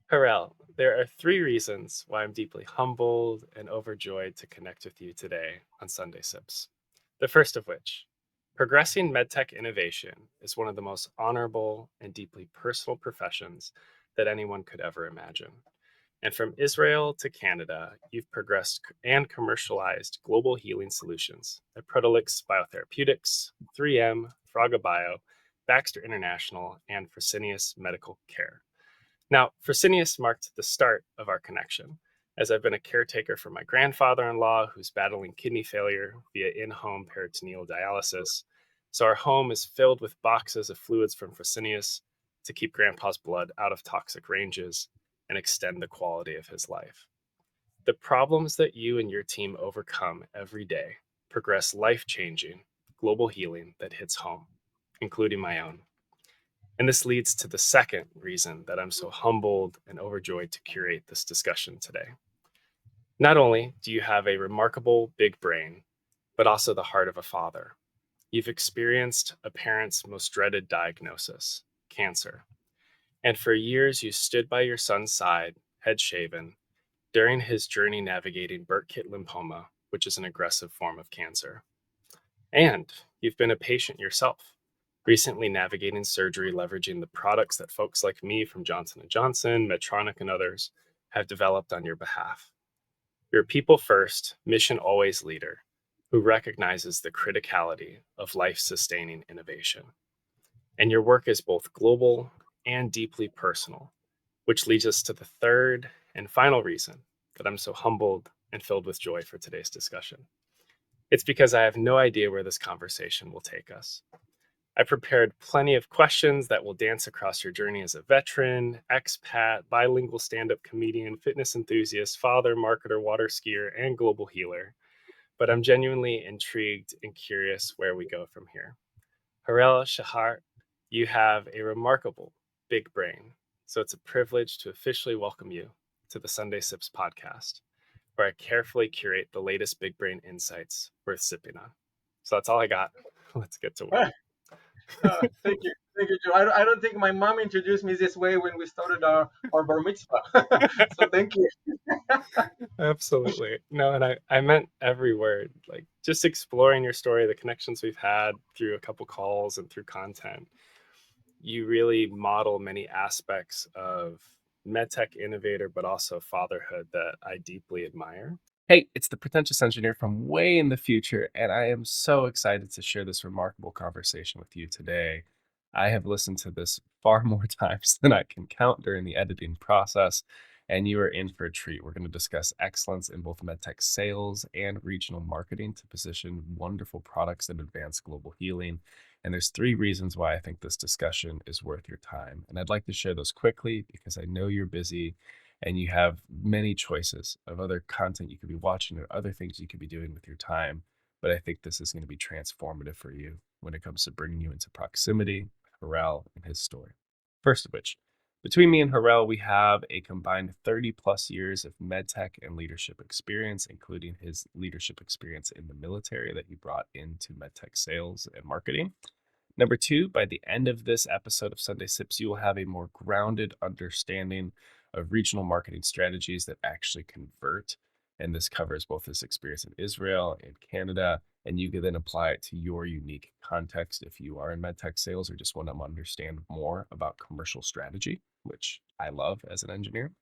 Harel, there are three reasons why I'm deeply humbled and overjoyed to connect with you today on Sunday Sips. The first of which, progressing medtech innovation is one of the most honorable and deeply personal professions that anyone could ever imagine. And from Israel to Canada, you've progressed and commercialized global healing solutions at Protolix Biotherapeutics, 3M, Fraga Bio, Baxter International, and Fresenius Medical Care. Now, Fresenius marked the start of our connection, as I've been a caretaker for my grandfather in law who's battling kidney failure via in home peritoneal dialysis. So, our home is filled with boxes of fluids from Fresenius to keep grandpa's blood out of toxic ranges and extend the quality of his life. The problems that you and your team overcome every day progress life changing global healing that hits home, including my own. And this leads to the second reason that I'm so humbled and overjoyed to curate this discussion today. Not only do you have a remarkable big brain, but also the heart of a father. You've experienced a parent's most dreaded diagnosis, cancer. And for years, you stood by your son's side, head shaven, during his journey navigating Burkitt lymphoma, which is an aggressive form of cancer. And you've been a patient yourself, recently navigating surgery leveraging the products that folks like me from Johnson& Johnson, Medtronic, and others have developed on your behalf. You're a people first, mission always leader who recognizes the criticality of life-sustaining innovation. And your work is both global and deeply personal, which leads us to the third and final reason that I'm so humbled and filled with joy for today's discussion. It's because I have no idea where this conversation will take us. I prepared plenty of questions that will dance across your journey as a veteran, expat, bilingual stand up comedian, fitness enthusiast, father, marketer, water skier, and global healer. But I'm genuinely intrigued and curious where we go from here. Harel Shachar, you have a remarkable big brain. So it's a privilege to officially welcome you to the Sunday Sips podcast, where I carefully curate the latest big brain insights worth sipping on. So that's all I got. Let's get to work. Thank you. Thank you, Joe. I don't think my mom introduced me this way when we started our bar mitzvah. So thank you. Absolutely. No, and I meant every word. Like just exploring your story, the connections we've had through a couple calls and through content. You really model many aspects of medtech innovator, but also fatherhood that I deeply admire. Hey, it's the pretentious engineer from way in the future, and I am so excited to share this remarkable conversation with you today. I have listened to this far more times than I can count during the editing process, and you are in for a treat. We're going to discuss excellence in both medtech sales and regional marketing to position wonderful products that advance global healing. And there's three reasons why I think this discussion is worth your time. And I'd like to share those quickly because I know you're busy and you have many choices of other content you could be watching or other things you could be doing with your time. But I think this is going to be transformative for you when it comes to bringing you into proximity, Harel, and his story. First of which, between me and Harel, we have a combined 30 plus years of medtech and leadership experience, including his leadership experience in the military that he brought into medtech sales and marketing. Number two, by the end of this episode of Sunday Sips, you will have a more grounded understanding of regional marketing strategies that actually convert. And this covers both his experience in Israel and Canada. And you can then apply it to your unique context if you are in medtech sales or just want to understand more about commercial strategy, which I love as an engineer.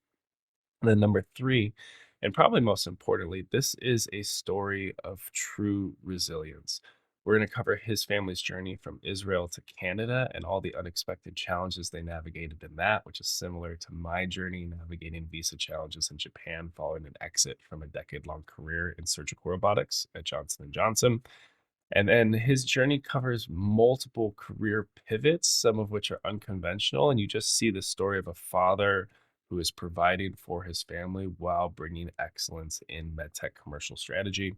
And then number three, and probably most importantly, this is a story of true resilience. We're going to cover his family's journey from Israel to Canada and all the unexpected challenges they navigated in that, which is similar to my journey navigating visa challenges in Japan following an exit from a decade-long career in surgical robotics at Johnson& Johnson. And then his journey covers multiple career pivots, some of which are unconventional. And you just see the story of a father who is providing for his family while bringing excellence in medtech commercial strategy.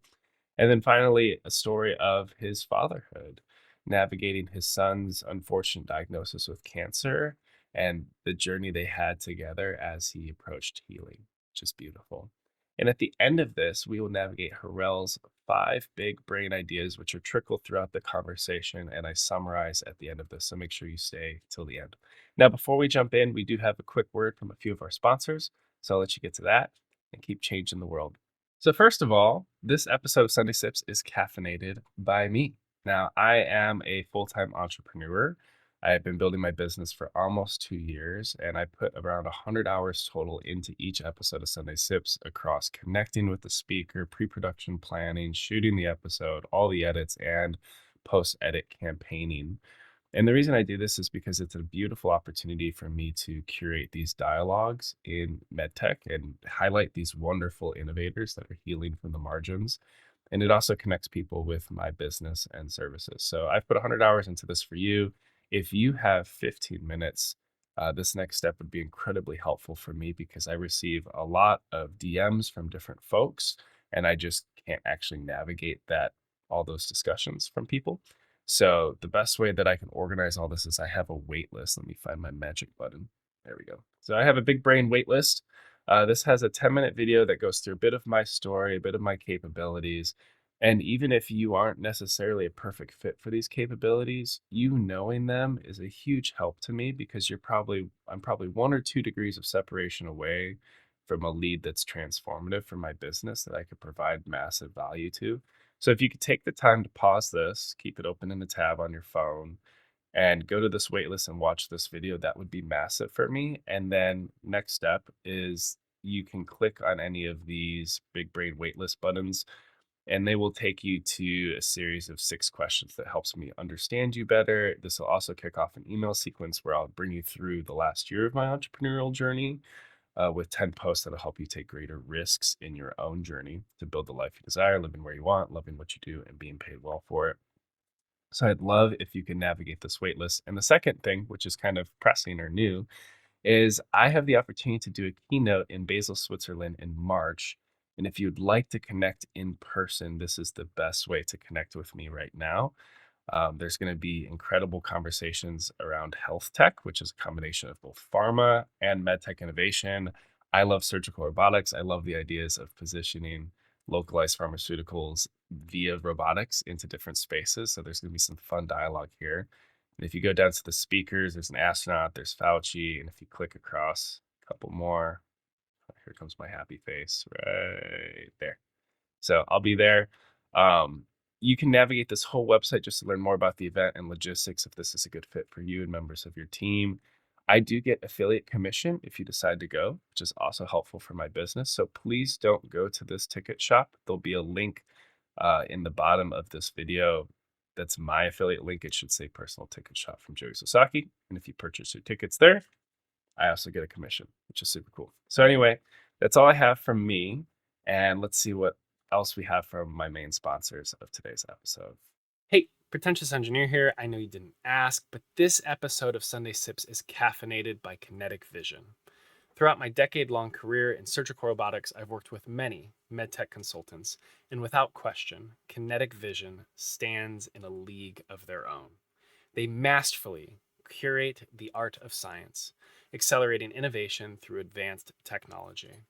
And then finally, a story of his fatherhood, navigating his son's unfortunate diagnosis with cancer and the journey they had together as he approached healing, which is beautiful. And at the end of this, we will navigate Harel's 5 big brain ideas, which are trickled throughout the conversation, and I summarize at the end of this. So make sure you stay till the end. Now, before we jump in, we do have a quick word from a few of our sponsors. So I'll let you get to that and keep changing the world. So, first of all, this episode of Sunday Sips is caffeinated by me. Now, I am a full time entrepreneur. I have been building my business for almost 2 years, and I put around 100 hours total into each episode of Sunday Sips across connecting with the speaker, pre production planning, shooting the episode, all the edits, and post edit campaigning. And the reason I do this is because it's a beautiful opportunity for me to curate these dialogues in MedTech and highlight these wonderful innovators that are healing from the margins. And it also connects people with my business and services. So I've put 100 hours into this for you. If you have 15 minutes, this next step would be incredibly helpful for me because I receive a lot of DMs from different folks, and I just can't actually navigate all those discussions from people. So the best way that I can organize all this is I have a wait list. Let me find my magic button. There we go. So I have a Big Brain Waitlist. This has a 10-minute video that goes through a bit of my story, a bit of my capabilities. And even if you aren't necessarily a perfect fit for these capabilities, you knowing them is a huge help to me because I'm probably 1 or 2 degrees of separation away from a lead that's transformative for my business that I could provide massive value to. So if you could take the time to pause this, keep it open in the tab on your phone, and go to this waitlist and watch this video, that would be massive for me. And then next step is you can click on any of these Big Brain Waitlist buttons, and they will take you to a series of 6 questions that helps me understand you better. This will also kick off an email sequence where I'll bring you through the last year of my entrepreneurial journey with 10 posts that'll help you take greater risks in your own journey to build the life you desire, living where you want, loving what you do, and being paid well for it. So I'd love if you can navigate this waitlist. And the second thing, which is kind of pressing or new, is I have the opportunity to do a keynote in Basel, Switzerland in March. And if you'd like to connect in person, this is the best way to connect with me right now. There's going to be incredible conversations around health tech, which is a combination of both pharma and medtech innovation. I love surgical robotics. I love the ideas of positioning localized pharmaceuticals via robotics into different spaces. So there's going to be some fun dialogue here. And if you go down to the speakers, there's an astronaut, there's Fauci, and if you click across a couple more, here comes my happy face right there. So I'll be there. Um, you can navigate this whole website just to learn more about the event and logistics if this is a good fit for you and members of your team. I do get affiliate commission if you decide to go, which is also helpful for my business. So please don't go to this ticket shop. There'll be a link in the bottom of this video. That's my affiliate link. It should say personal ticket shop from Joey Sasaki. And if you purchase your tickets there, I also get a commission, which is super cool. So anyway, that's all I have from me. And let's see what else we have from my main sponsors of today's episode. Hey, pretentious engineer here. I know you didn't ask, but this episode of Sunday Sips is caffeinated by Kinetic Vision. Throughout my decade-long career in surgical robotics, I've worked with many MedTech consultants, and without question, Kinetic Vision stands in a league of their own. They masterfully curate the art of science, accelerating innovation through advanced technology.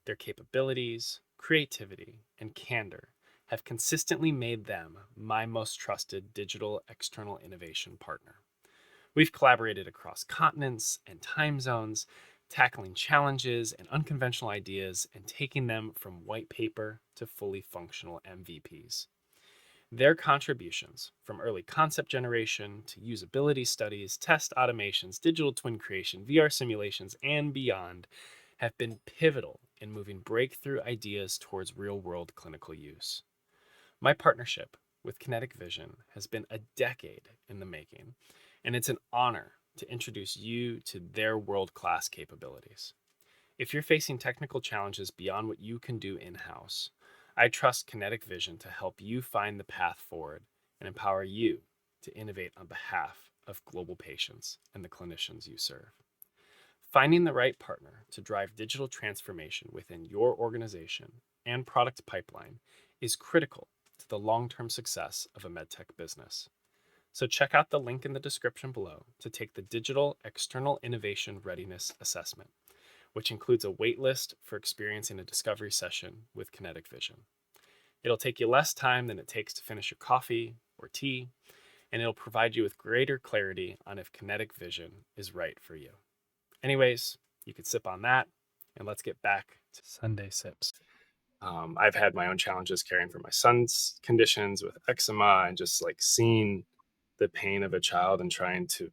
Their capabilities, creativity, and candor have consistently made them my most trusted digital external innovation partner. We've collaborated across continents and time zones, tackling challenges and unconventional ideas and taking them from white paper to fully functional MVPs. Their contributions, from early concept generation to usability studies, test automations, digital twin creation, VR simulations, and beyond, have been pivotal in moving breakthrough ideas towards real world clinical use. My partnership with Kinetic Vision has been a decade in the making, and it's an honor to introduce you to their world class capabilities. If you're facing technical challenges beyond what you can do in house, I trust Kinetic Vision to help you find the path forward and empower you to innovate on behalf of global patients and the clinicians you serve. Finding the right partner to drive digital transformation within your organization and product pipeline is critical to the long-term success of a medtech business. So check out the link in the description below to take the Digital External Innovation Readiness Assessment, which includes a waitlist for experiencing a discovery session with Kinetic Vision. It'll take you less time than it takes to finish your coffee or tea, and it'll provide you with greater clarity on if kinetic vision is right for you. Anyways, you could sip on that, and let's get back to Sunday sips. I've had my own challenges caring for my son's conditions with eczema and just like seeing the pain of a child and trying to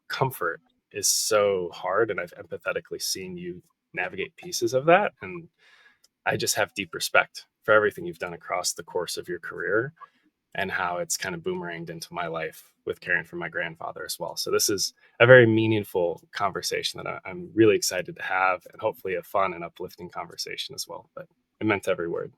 comfort is so hard. And I've empathetically seen you navigate pieces of that. And I just have deep respect for everything you've done across the course of your career and how it's kind of boomeranged into my life with caring for my grandfather as well. So this is a very meaningful conversation that I'm really excited to have, and hopefully a fun and uplifting conversation as well. But it meant every word.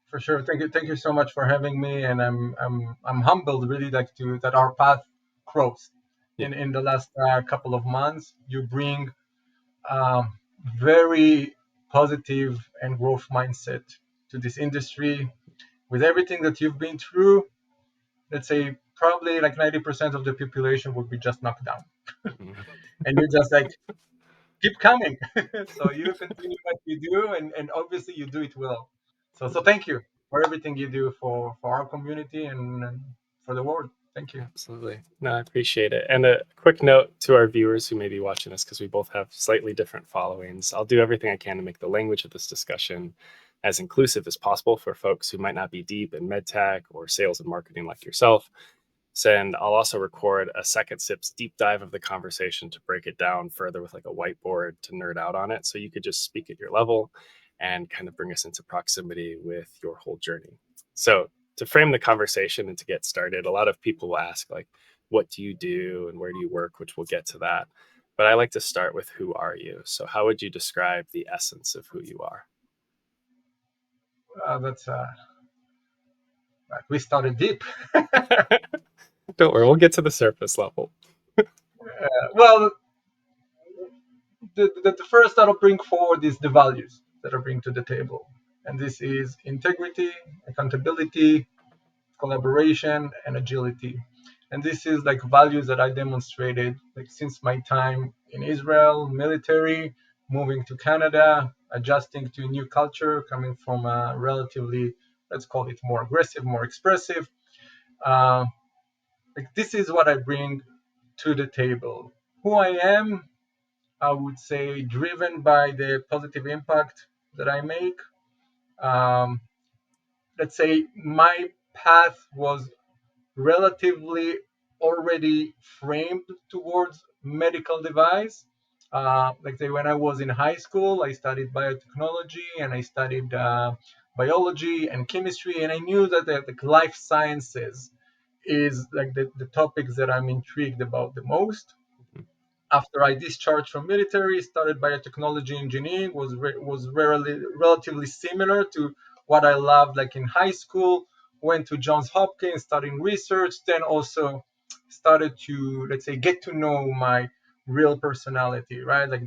For sure. Thank you so much for having me, and I'm humbled really like to that our path crossed Yeah. in the last couple of months. You bring um, very positive and growth mindset to this industry with everything that you've been through. Let's say probably like 90% of the population would be just knocked down, Mhm. and you just like keep coming. So you continue what you do, and obviously you do it well. So thank you for everything you do for our community and for the world. Thank you. Absolutely. No, I appreciate it. And a quick note to our viewers who may be watching us, because we both have slightly different followings. I'll do everything I can to make the language of this discussion as inclusive as possible for folks who might not be deep in medtech or sales and marketing like yourself. And I'll also record a second sips deep dive of the conversation to break it down further with like a whiteboard to nerd out on it. So you could just speak at your level and kind of bring us into proximity with your whole journey. So to frame the conversation and to get started, a lot of people will ask like, what do you do and where do you work, which we'll get to that. But I like to start with who are you? So how would you describe the essence of who you are? That's we started deep. Don't worry, we'll get to the surface level. Well, the first that I'll bring forward is the values that I bring to the table, and this is integrity, accountability, collaboration, and agility. And this is like values that I demonstrated like since my time in Israel, military, moving to Canada, adjusting to a new culture, coming from a relatively, let's call it more aggressive, more expressive. Uh, like this is what I bring to the table. Who I am, I would say, driven by the positive impact that I make. Um, let's say my path was relatively already framed towards medical device. Like say when I was in high school, I studied biotechnology and I studied biology and chemistry, and I knew that the life sciences is like the topics that I'm intrigued about the most. After I discharged from military, started biotechnology engineering, was relatively similar to what I loved like in high school. Went to Johns Hopkins, studying research, then also started to, let's say, get to know my real personality, right? Like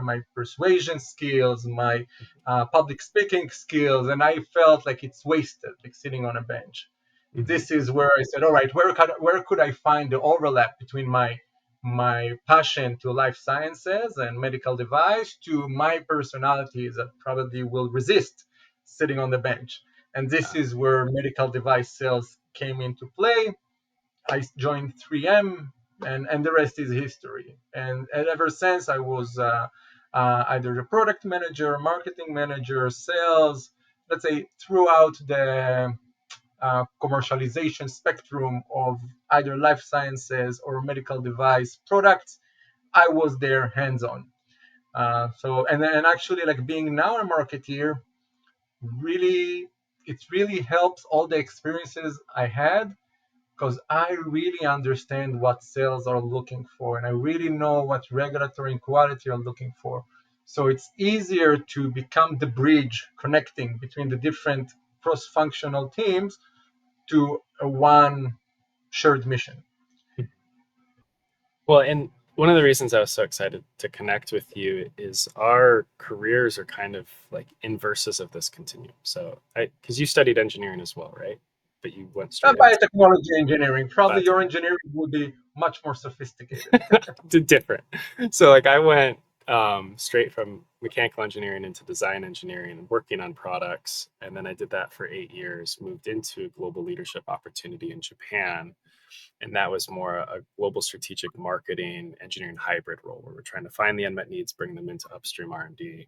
my persuasion skills, my public speaking skills, and I felt like it's wasted, like sitting on a bench. Mhm. This is where I said, all right, where could I find the overlap between my passion to life sciences and medical device to my personality that probably will resist sitting on the bench. And this is where medical device sales came into play. I joined 3M, and the rest is history. And ever since, I was either the product manager, marketing manager, sales, let's say throughout the commercialization spectrum of either life sciences or medical device products. I was there hands on. And actually, like being now a marketeer, really, it really helps all the experiences I had because I really understand what sales are looking for and I really know what regulatory and quality are looking for. So it's easier to become the bridge connecting between the different cross functional teams to a one shared mission. Well, and one of the reasons I was so excited to connect with you is our careers are kind of like inverses of this continuum. So, because you studied engineering as well, right? But you went straight into Biotechnology engineering, probably your biotechnology. engineering would be much more sophisticated. Different. So, like, I went. straight from mechanical engineering into design engineering and working on products. And then I did that for 8 years, moved into a global leadership opportunity in Japan. And that was more a global strategic marketing engineering hybrid role where we're trying to find the unmet needs, bring them into upstream R&D.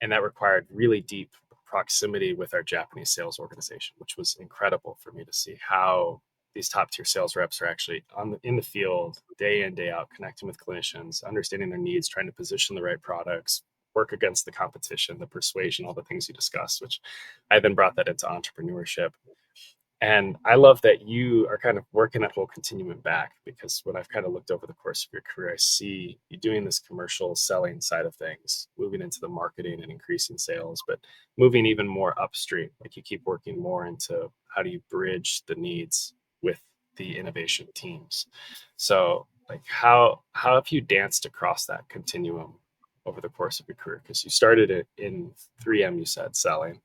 And that required really deep proximity with our Japanese sales organization, which was incredible for me to see how these top tier sales reps are actually in the field day in, day out, connecting with clinicians, understanding their needs, trying to position the right products, work against the competition, the persuasion, all the things you discussed, which I then brought that into entrepreneurship. And I love that you are kind of working that whole continuum back, because when I've kind of looked over the course of your career, I see you doing this commercial selling side of things, moving into the marketing and increasing sales, but moving even more upstream. Like you keep working more into how do you bridge the needs with the innovation teams. So like how have you danced across that continuum over the course of your career? Because you started it in 3M, you said, selling,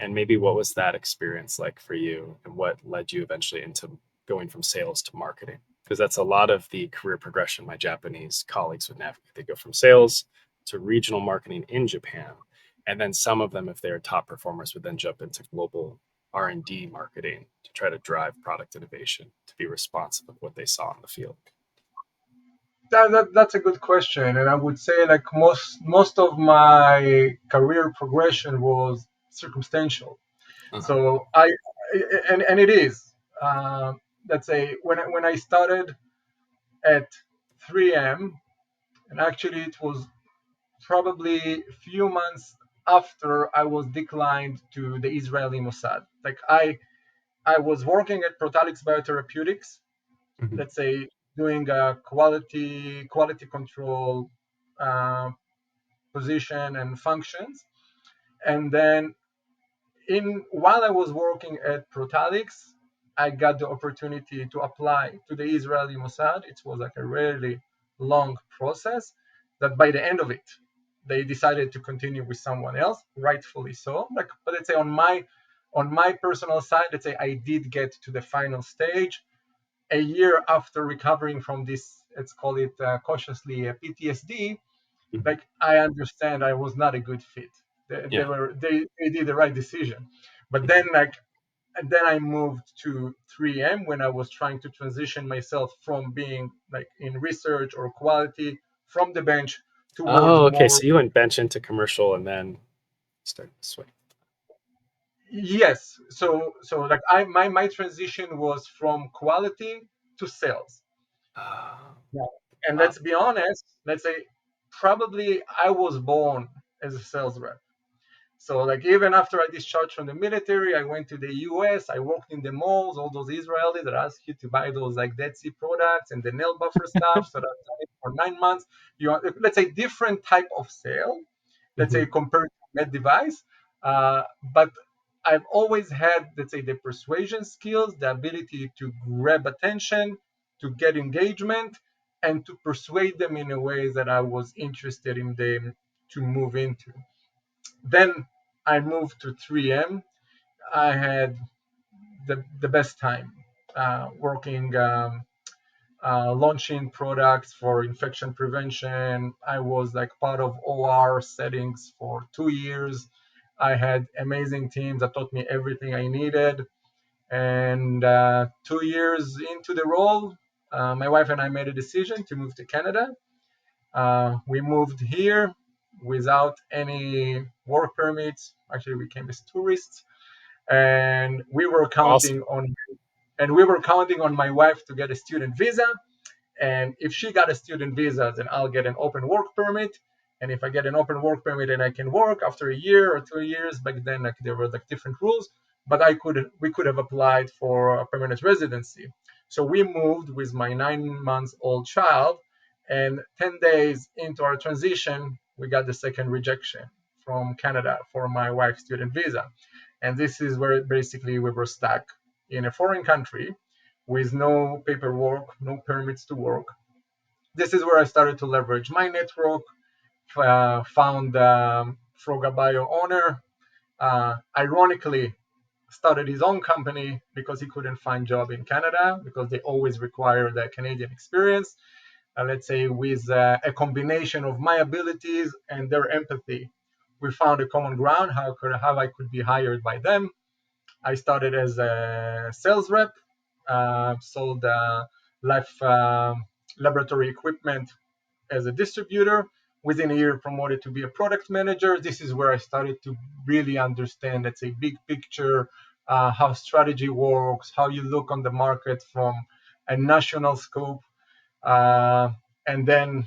and maybe what was that experience like for you, and what led you eventually into going from sales to marketing? Because that's a lot of the career progression my Japanese colleagues would navigate. They go from sales to regional marketing in Japan, and then some of them, if they're top performers, would then jump into global R&D marketing to try to drive product innovation, to be responsive of what they saw in the field. That's a good question, and I would say like most of my career progression was circumstantial. Uh-huh. So and it is. Let's say when I started at 3M, and actually it was probably a few months after I was declined to the Israeli Mossad. Like I was working at Protalix Biotherapeutics, Mm-hmm. let's say doing a quality control uh, position and functions, and then in while I was working at Protalix, I got the opportunity to apply to the Israeli Mossad. It was like a really long process that by the end of it, they decided to continue with someone else, rightfully so. Like, but let's say on my personal side, let's say I did get to the final stage a year after recovering from this, let's call it cautiously PTSD. Mm-hmm. Like I understand I was not a good fit. Yeah. They did the right decision, but Mm-hmm. then I moved to 3M when I was trying to transition myself from being like in research or quality from the bench towards Oh, okay. more. So you went bench into commercial and then started to swing. Yes, so like my transition was from quality to sales. Oh, Yeah. And wow. let's be honest, let's say probably I was born as a sales rep. So like even after I discharged from the military, I went to the US. I worked in the malls, all those Israelis that ask you to buy those like Dead Sea products and the nail buffer stuff. So that's done it for 9 months. You want, let's say different type of sale, let's Mm-hmm. say compared to med device. But I've always had, let's say, the persuasion skills, the ability to grab attention, to get engagement, and to persuade them in a way that I was interested in them to move into. Then I moved to 3M. I had the best time working, launching products for infection prevention. I was like part of OR settings for 2 years. I had amazing teams that taught me everything I needed. And 2 years into the role, my wife and I made a decision to move to Canada. We moved here without any work permits. Actually, we came as tourists, and Awesome. we were counting on my wife to get a student visa. And if she got a student visa, then I'll get an open work permit. And if I get an open work permit, then I can work after a year or 2 years. Back then, like there were like different rules, but we could have applied for a permanent residency. So we moved with my 9 months old child, and 10 days into our transition, we got the second rejection from Canada for my wife's student visa. And this is where basically we were stuck in a foreign country with no paperwork, no permits to work. This is where I started to leverage my network, found Froga Bio owner. Ironically, started his own company because he couldn't find job in Canada because they always require the Canadian experience. let's say, with a combination of my abilities and their empathy. We found a common ground. How I could be hired by them. I started as a sales rep, sold life laboratory equipment as a distributor. Within a year, promoted to be a product manager. This is where I started to really understand, let's say, big picture, how strategy works, how you look on the market from a national scope. Uh, and then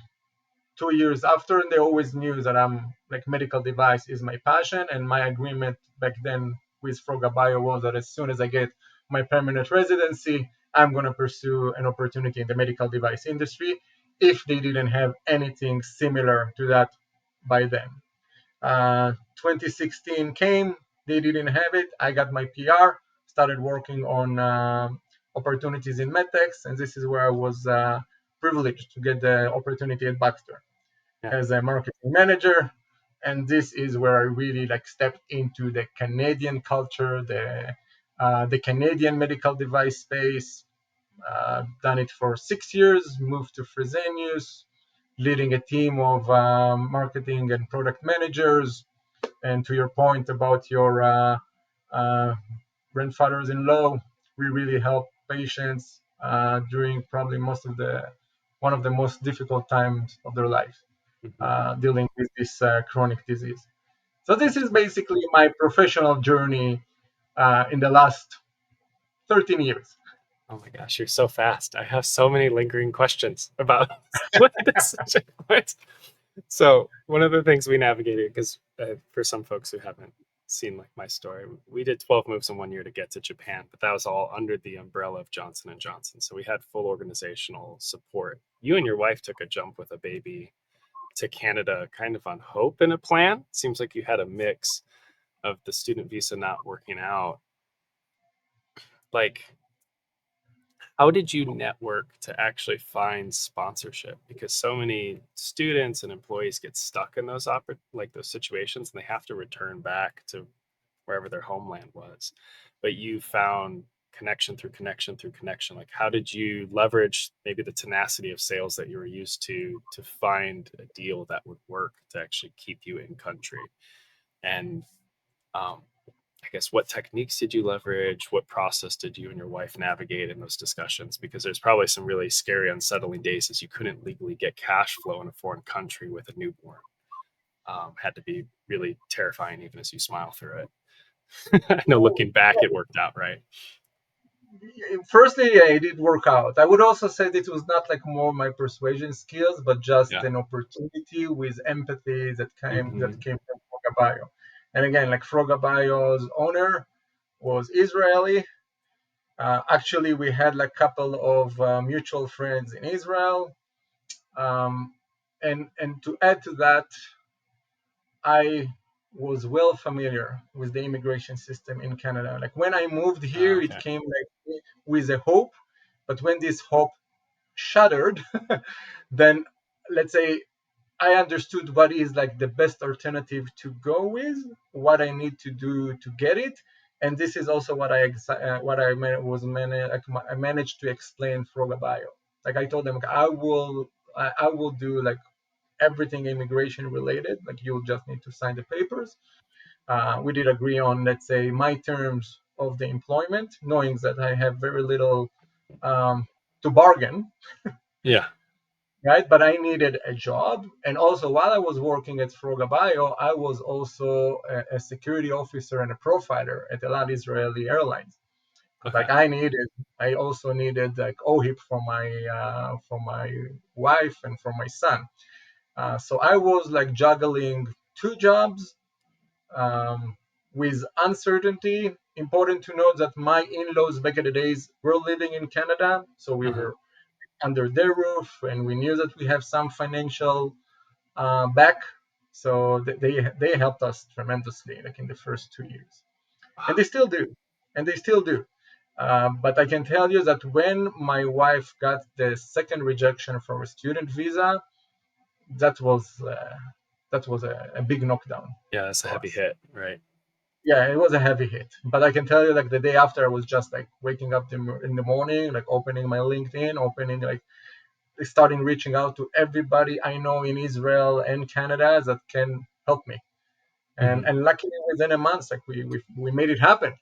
2 years after, and they always knew that I'm like medical device is my passion. And my agreement back then with Froga Bio was that as soon as I get my permanent residency, I'm going to pursue an opportunity in the medical device industry if they didn't have anything similar to that by then. 2016 came, they didn't have it. I got my PR, started working on opportunities in MedTech, and this is where I was privileged to get the opportunity at Baxter Yeah. as a marketing manager. And this is where I really like stepped into the Canadian culture, the Canadian medical device space. Done it for 6 years, moved to Fresenius, leading a team of marketing and product managers. And to your point about your uh, grandfathers-in-law, we really help patients during probably one of the most difficult times of their life, Hmm. dealing with this chronic disease. So this That's is cool. basically my professional journey in the last 13 years. Oh my gosh, you're so fast. I have so many lingering questions about what decision points. So one of the things we navigated, because for some folks who haven't seen like my story, we did 12 moves in 1 year to get to Japan, but that was all under the umbrella of Johnson and Johnson. So we had full organizational support. You and your wife took a jump with a baby to Canada, kind of on hope and a plan. Seems like you had a mix of the student visa not working out. Like, how did you network to actually find sponsorship? Because so many students and employees get stuck in those situations, and they have to return back to wherever their homeland was. But you found connection through connection through connection. Like, how did you leverage maybe the tenacity of sales that you were used to find a deal that would work to actually keep you in country? And um, I guess what techniques did you leverage? What process did you and your wife navigate in those discussions? Because there's probably some really scary, unsettling days as you couldn't legally get cash flow in a foreign country with a newborn. Had to be really terrifying, even as you smile through it. I know looking back, it worked out right. Firstly, yeah, it did work out. I would also say that it was not like more my persuasion skills, but just Yeah. an opportunity with empathy Hmm. that came from Froga Bio. And again, like Froga Bio's owner was Israeli. Actually, we had like a couple of mutual friends in Israel. Um, and to add to that, I was well familiar with the immigration system in Canada. Like when I moved here, it Okay. came like with a hope, but when this hope shattered, then let's say I understood what is like the best alternative to go with, what I need to do to get it, and this is also what I I managed to explain Froga Bio. Like I told them, like, I will do like everything immigration related. Like you'll just need to sign the papers. We did agree on, let's say, my terms of the employment, knowing that I have very little to bargain, Yeah. right? But I needed a job. And also, while I was working at Froga Bio, I was also a security officer and a profiler at Elad Israeli Airlines. Okay. Like I also needed like OHIP for my wife and for my son. So I was like juggling two jobs um, with uncertainty. Important to note that my in-laws back in the days were living in Canada, so we Uh-huh. were under their roof, and we knew that we have some financial back. So they helped us tremendously, like in the first 2 years, and Wow. they still do, and they still do. But I can tell you that when my wife got the second rejection for a student visa, that was a big knockdown Yeah, that's a for heavy us. hit, right? Yeah, it was a heavy hit. But I can tell you, like the day after, I was just like waking up in the morning, like opening my LinkedIn, opening like starting reaching out to everybody I know in Israel and Canada that can help me. And Mhm. and luckily within a month, like we made it happen.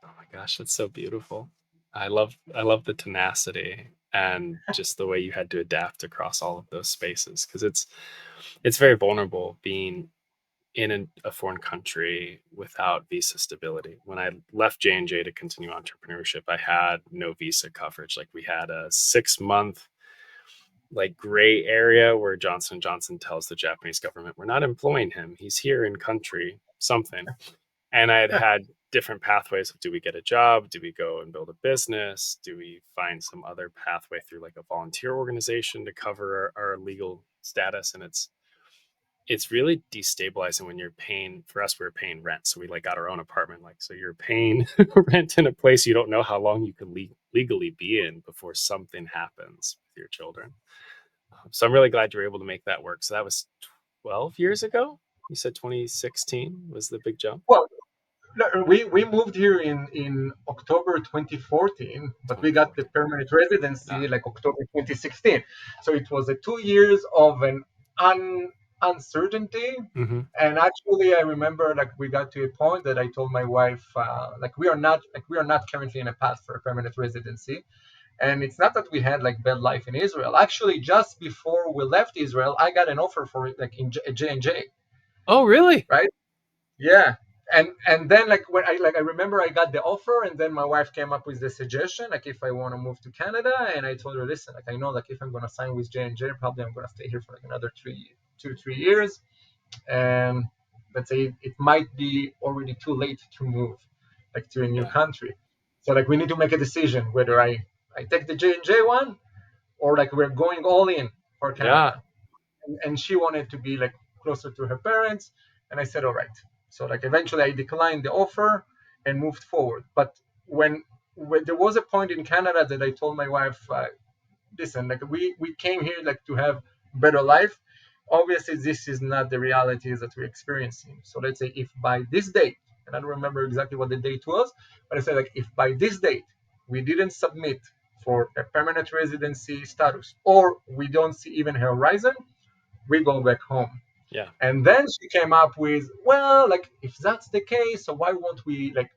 Oh my gosh, that's so beautiful. I love the tenacity and just the way you had to adapt across all of those spaces because it's very vulnerable being in a foreign country without visa stability. When I left J&J to continue entrepreneurship, I had no visa coverage. Like we had a 6 month like gray area where Johnson & Johnson tells the Japanese government, we're not employing him. He's here in country, something. And I had different pathways of do we get a job? Do we go and build a business? Do we find some other pathway through like a volunteer organization to cover our legal status? And it's really destabilizing when you're paying for us we were paying rent so we like got our own apartment like so you're paying rent in a place you don't know how long you could legally be in before something happens with your children. So I'm really glad you were able to make that work. So that was 12 years ago. You said 2016 was the big jump. Well, no, we moved here in October 2014, but we got the 2014. permanent Yeah. residency like October 2016. So it was a 2 years of an uncertainty. Hmm. And actually, I remember like we got to a point that I told my wife like we are not currently in a path for a permanent residency. And it's not that we had like bad life in Israel. Actually, just before we left Israel, I got an offer for it like in J&J, Oh, really? right? Yeah. And then like I remember I got the offer, and then my wife came up with the suggestion like if I want to move to Canada, and I told her, listen, like I know like if I'm gonna sign with J&J, probably I'm gonna stay here for like another 3 years, and let's say it might be already too late to move like to a new Yeah. country. So like we need to make a decision whether I take the J&J one, or like we're going all in for Yeah. Canada. And she wanted to be like closer to her parents, and I said all right. So like eventually I declined the offer and moved forward. But when there was a point in Canada that I told my wife, listen, like we came here like to have better life. Obviously this is not the realities that we're experiencing. So let's say if by this date, and I don't remember exactly what the date was, but I said like if by this date we didn't submit for a permanent residency status, or we don't see even a horizon, we go back home. Yeah. And then she came up with, well, like if that's the case, so why won't we like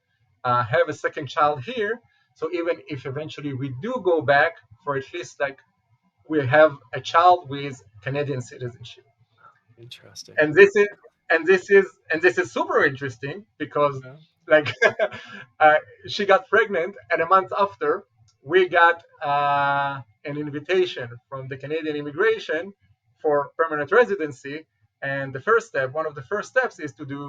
have a second child here? So even if eventually we do go back, for at least like we have a child with Canadian citizenship. Interesting. And this is super interesting because Yeah. like uh, she got pregnant, and a month after we got an invitation from the Canadian immigration for permanent residency. And the first step, one of the first steps, is to do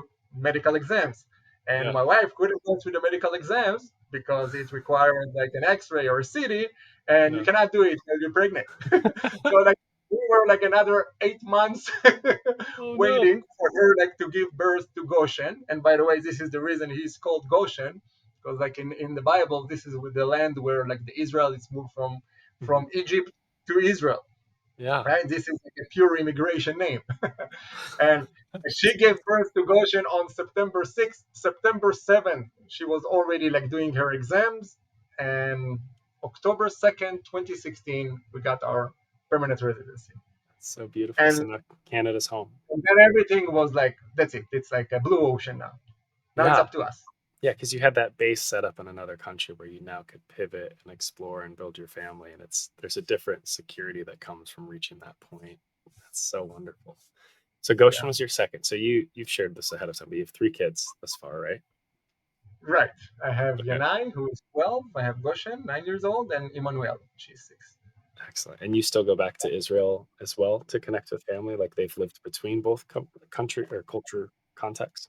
medical exams. And Yeah. my wife couldn't go through the medical exams because it required like an X-ray or a CT, and you Yeah. cannot do it while you're pregnant. So like we were like another 8 months Oh no. waiting for her like to give birth to Goshen. And by the way, this is the reason he's called Goshen, because like in the Bible, this is with the land where like the Israelites moved Hmm. from Egypt to Israel, Yeah. right? This is like a pure immigration name. And she gave birth to Goshen on September 6th. September 7th, she was already like doing her exams. And October 2nd, 2016, we got our permanent residency. So beautiful. And, So now Canada's home. and then everything was like, that's it. It's like a blue ocean now. Now it's Yeah. up to us. Yeah, because you had that base set up in another country where you now could pivot and explore and build your family, and there's a different security that comes from reaching that point. That's so wonderful. So Yeah. Goshen was your second. So you've shared this ahead of time, but you have three kids thus far, right? Right. I have Okay, Yanai, who is 12. I have Goshen, 9 years old, and Emmanuel, she's 6. excellent. And you still go back to Israel as well to connect with family, like they've lived between both country or culture contexts.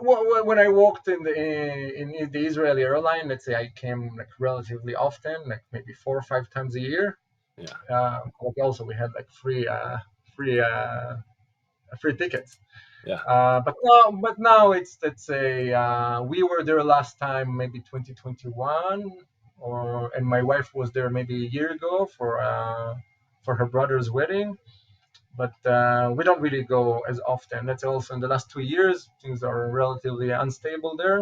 Well, when I worked in the Israeli airline, let's say I came like relatively often, like maybe 4 or 5 times a year. Yeah, Like also we had like free free tickets. yeah, But now it's, let's say, we were there last time maybe 2021, and my wife was there maybe a year ago for her brother's wedding. But we don't really go as often. That's also in the last 2 years, things are relatively unstable there.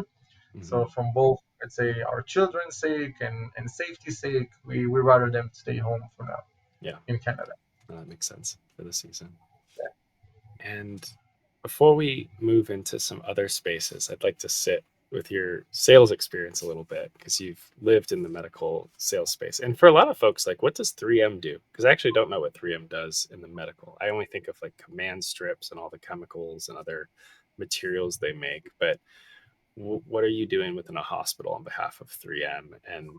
hmm, So from both, let's say, our children's sake and safety sake, we rather them stay home for now. Yeah, in Canada. that makes sense for the season. And before we move into some other spaces, I'd like to sit with your sales experience a little bit because you've lived in the medical sales space. And for a lot of folks, like, what does 3M do? Because I actually don't know what 3M does in the medical. I only think of like command strips and all the chemicals and other materials they make. But what are you doing within a hospital on behalf of 3M? And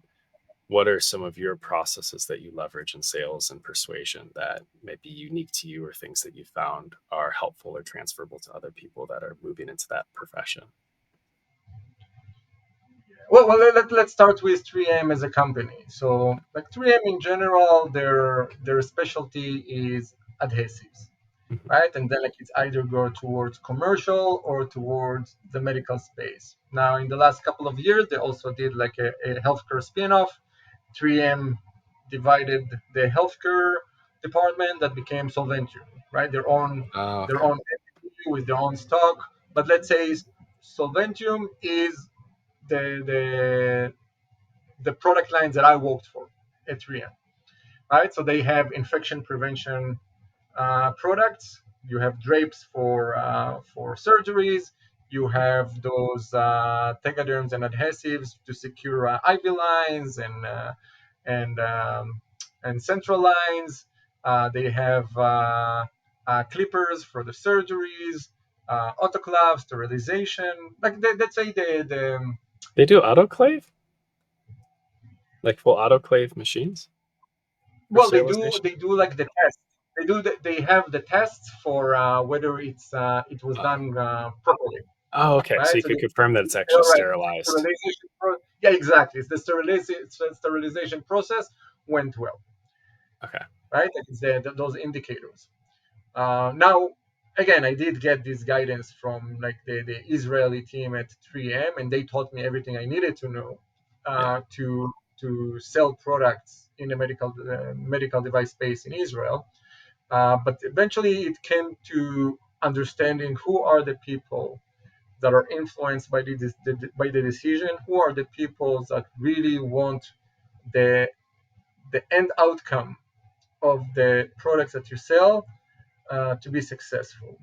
what are some of your processes that you leverage in sales and persuasion that may be unique to you, or things that you found are helpful or transferable to other people that are moving into that profession? Let's start with 3M as a company. So, like 3M in general, their specialty is adhesives, Mhm. right? And then like it's either go towards commercial or towards the medical space. Now, in the last couple of years, they also did like a healthcare spin-off. 3M divided the healthcare department that became Solventium, right? Oh, Their okay. own entity with their own stock. But let's say Solventium is the the product lines that I worked for at 3M, right? So they have infection prevention products. You have drapes for surgeries. You have those tegaderms and adhesives to secure IV lines and and central lines. They have clippers for the surgeries, autoclave sterilization. Like let's say the They do autoclave, like full autoclave machines for well, sterilization. they do like the test. They have the tests for whether it was Uh, done properly, oh, okay. So right? you So could they confirm that it's actually all right, sterilized. sterilization yeah, exactly. It's the sterilization process went well, Okay. right? Like it's those indicators. Now, again, I did get this guidance from like the Israeli team at 3M, and they taught me everything I needed to know Yeah. to sell products in the medical device space in Israel. But eventually, it came to understanding who are the people that are influenced by by the decision, who are the people that really want the the end outcome of the products that you sell to be successful,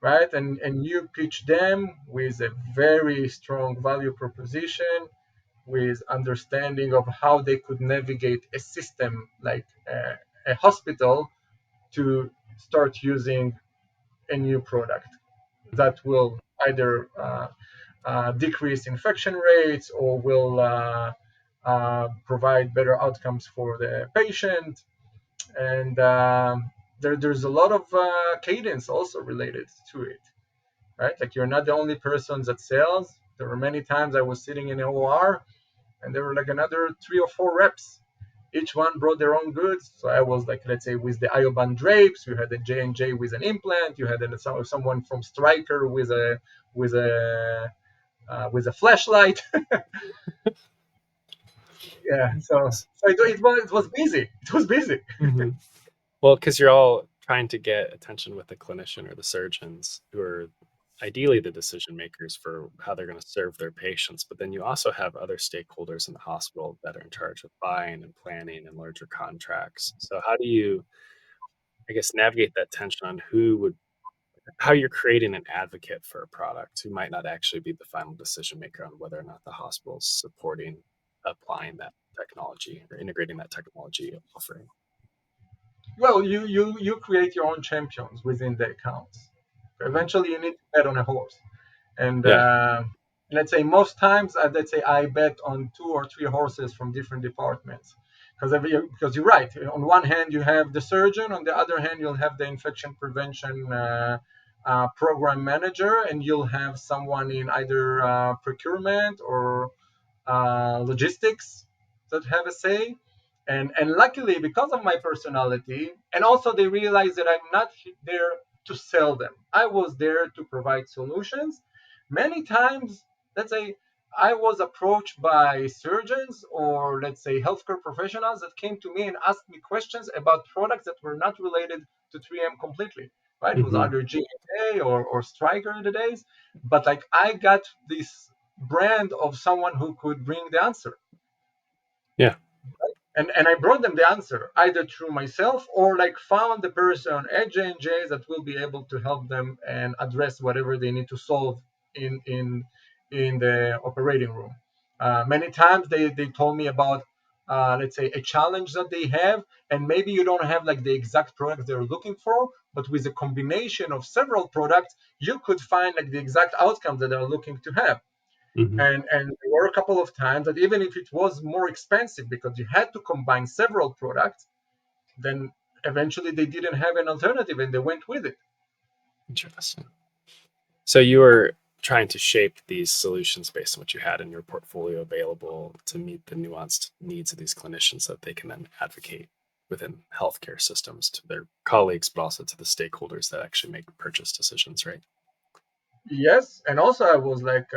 right? And you pitch them with a very strong value proposition, with understanding of how they could navigate a system like a hospital to start using a new product that will either decrease infection rates or will provide better outcomes for the patient. And there's a lot of cadence also related to it, right? Like you're not the only person that sells. There were many times I was sitting in an OR and there were like another 3 or 4 reps. Each one brought their own goods. So I was like, let's say, with the Ioban drapes, you had a J&J with an implant, you had someone from Stryker with a with a flashlight. Yeah, so it was busy. It was busy. Hmm. Well, because you're all trying to get attention with the clinician or the surgeons who are ideally the decision makers for how they're going to serve their patients. But then you also have other stakeholders in the hospital that are in charge of buying and planning and larger contracts. So how do you, I guess, navigate that tension on how you're creating an advocate for a product who might not actually be the final decision maker on whether or not the hospital is supporting applying that technology or integrating that technology offering? Well, you create your own champions within the accounts. Mhm. Eventually, you need to bet on a horse. And Yeah. let's say most times, let's say I bet on 2 or 3 horses from different departments. Because you're right. On one hand, you have the surgeon. On the other hand, you'll have the infection prevention program manager, and you'll have someone in either procurement or logistics that have a say. And luckily, because of my personality, and also they realize that I'm not there to sell them. I was there to provide solutions. Many times, let's say, I was approached by surgeons or let's say healthcare professionals that came to me and asked me questions about products that were not related to 3M completely. Right? It was Hmm. either G&A or Stryker in the days, but like I got this brand of someone who could bring the answer. Yeah. And I brought them the answer either through myself or like found the person at J&J that will be able to help them and address whatever they need to solve in the operating room. Many times they told me about let's say a challenge that they have, and maybe you don't have like the exact product they're looking for, but with a combination of several products you could find like the exact outcome that they're looking to have. Hmm. And there were a couple of times that even if it was more expensive because you had to combine several products, then eventually they didn't have an alternative and they went with it. Interesting. So you were trying to shape these solutions based on what you had in your portfolio available to meet the nuanced needs of these clinicians so that they can then advocate within healthcare systems to their colleagues, but also to the stakeholders that actually make purchase decisions, right? Yes, and also I was like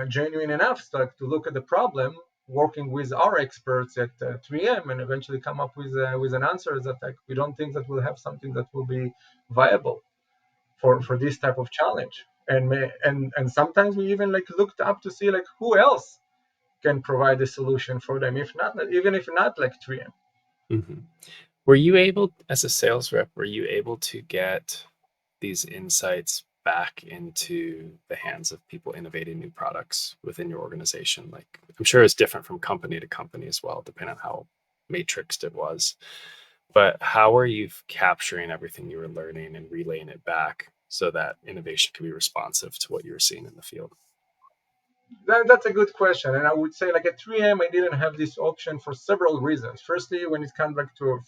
genuine enough to look at the problem, working with our experts at 3M, and eventually come up with an answer that like we don't think that we'll have something that will be viable for this type of challenge. And sometimes we even like looked up to see like who else can provide a solution for them, if not even if not like 3M. Hmm. Were you able, as a sales rep, were you able to get these insights back into the hands of people innovating new products within your organization? Like, I'm sure it's different from company to company as well, depending on how matrixed it was. But how are you capturing everything you were learning and relaying it back so that innovation can be responsive to what you were seeing in the field? That's a good question, and I would say like at 3M, I didn't have this option for several reasons. Firstly, when it comes back to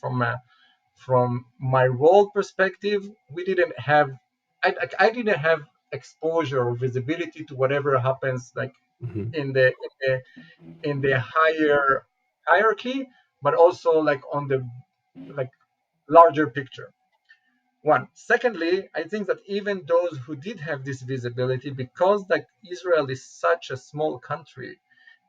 from my role perspective, we didn't have I didn't have exposure or visibility to whatever happens like Hmm. in the in the, in the higher hierarchy, but also like on the like larger picture. One. Secondly, I think that even those who did have this visibility, because like Israel is such a small country,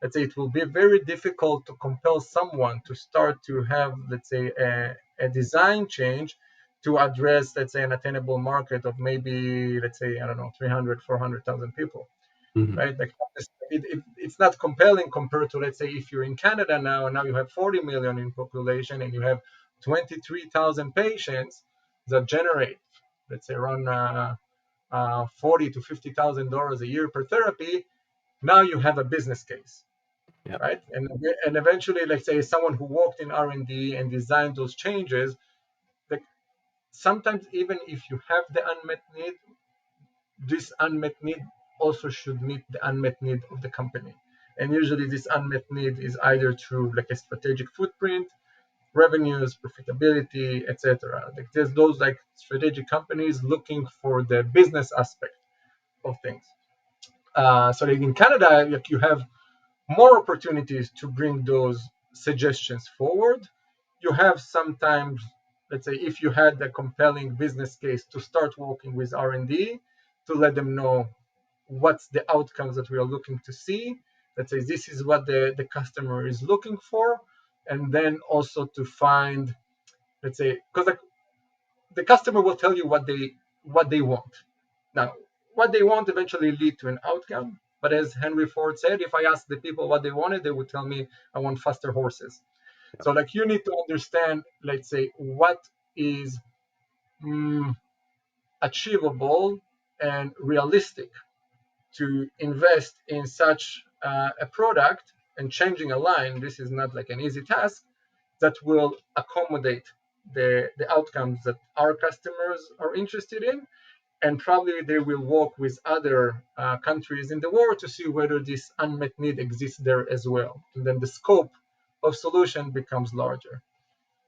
let's say it will be very difficult to compel someone to start to have, let's say, a design change to address, let's say, an attainable market of maybe, let's say, I don't know, 300, 400,000 people, Hmm. right? Like it's not compelling compared to, let's say, if you're in Canada now and now you have 40 million in population and you have 23,000 patients that generate, let's say, around 40 to $50,000 a year per therapy. Now you have a business case, Yeah. right? And eventually, let's say, someone who worked in R&D and designed those changes, like sometimes even if you have the unmet need, this unmet need also should meet the unmet need of the company. And usually this unmet need is either through like a strategic footprint, revenues, profitability, etc. Like there's those like strategic companies looking for the business aspect of things. So like in Canada, like you have more opportunities to bring those suggestions forward. You have sometimes, let's say, if you had a compelling business case to start working with R&D to let them know what's the outcomes that we are looking to see. Let's say this is what the customer is looking for, and then also to find, let's say, because the customer will tell you what they want. Now, what they want eventually lead to an outcome. But as Henry Ford said, if I asked the people what they wanted, they would tell me, I want faster horses. Yeah. So like you need to understand, let's say, what is mm, achievable and realistic to invest in such a product, and changing a line. This is not like an easy task that will accommodate the outcomes that our customers are interested in, and probably they will work with other countries in the world to see whether this unmet need exists there as well. And then the scope of solution becomes larger.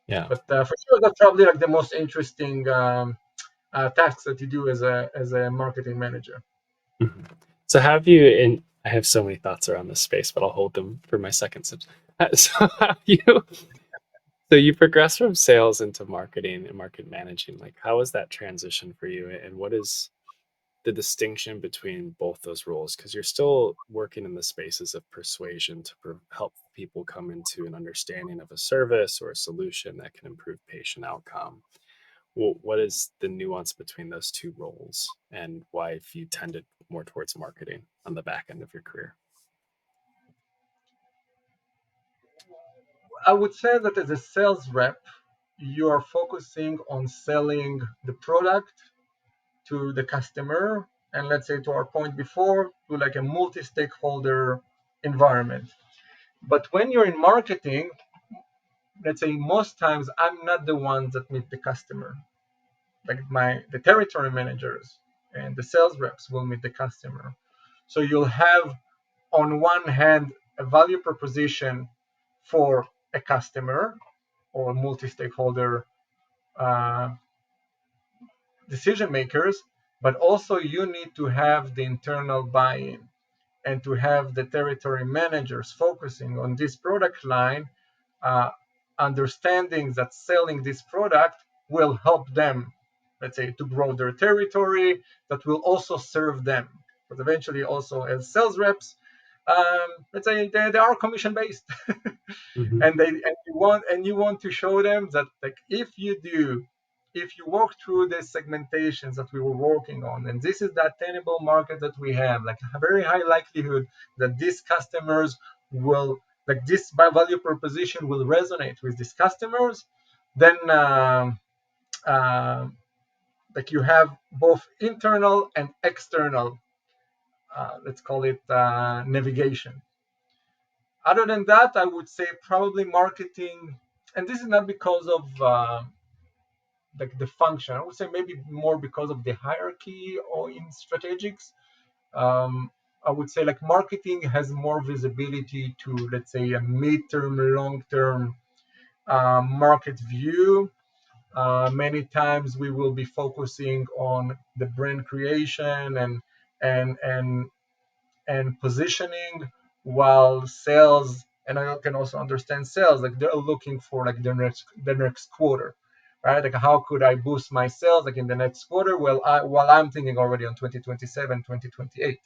Yeah. But for sure, that's probably like the most interesting tasks that you do as a marketing manager. Mhm. So have you in I have so many thoughts around this space, but I'll hold them for my second sip. So have you so you progress from sales into marketing and market managing. Like how is that transition for you? And what is the distinction between both those roles? Because you're still working in the spaces of persuasion to help people come into an understanding of a service or a solution that can improve patient outcome. Well, what is the nuance between those two roles and why if you tended more towards marketing on the back end of your career? I would say that as a sales rep, you are focusing on selling the product to the customer, and let's say to our point before, to like a multi-stakeholder environment. But when you're in marketing, let's say most times I'm not the one that meet the customer. Like the territory managers and the sales reps will meet the customer. So you'll have on one hand a value proposition for a customer or multi-stakeholder uh, decision makers, but also you need to have the internal buy-in and to have the territory managers focusing on this product line, uh, understanding that selling this product will help them, let's say, to grow their territory, that will also serve them. But eventually, also as sales reps, let's say they are commission based, Hmm. and you want to show them that like if you walk through the segmentations that we were working on, and this is the attainable market that we have, like a very high likelihood that these customers will, like this value proposition will resonate with these customers, then uh, like you have both internal and external, let's call it navigation. Other than that, I would say probably marketing, and this is not because of like the function. I would say maybe more because of the hierarchy or in strategics. Um, I would say like marketing has more visibility to, let's say, a mid-term, long-term market view. Many times we will be focusing on the brand creation and and and positioning, while sales, and I can also understand sales, like they're looking for like the next quarter, right? Like how could I boost my sales like in the next quarter? Well, while I'm thinking already on 2027, 2028,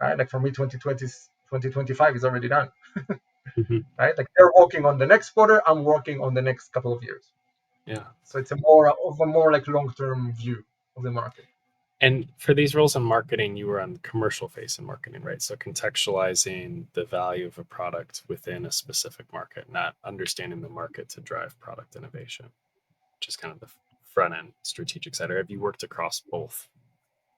right? Like for me, 2020, 2025 is already done, Hmm. right? Like they're working on the next quarter, I'm working on the next couple of years. Yeah. So it's a more like long-term view of the market. And for these roles in marketing, you were on commercial face in marketing, right? So contextualizing the value of a product within a specific market, not understanding the market to drive product innovation, which is kind of the front end strategic side. Or have you worked across both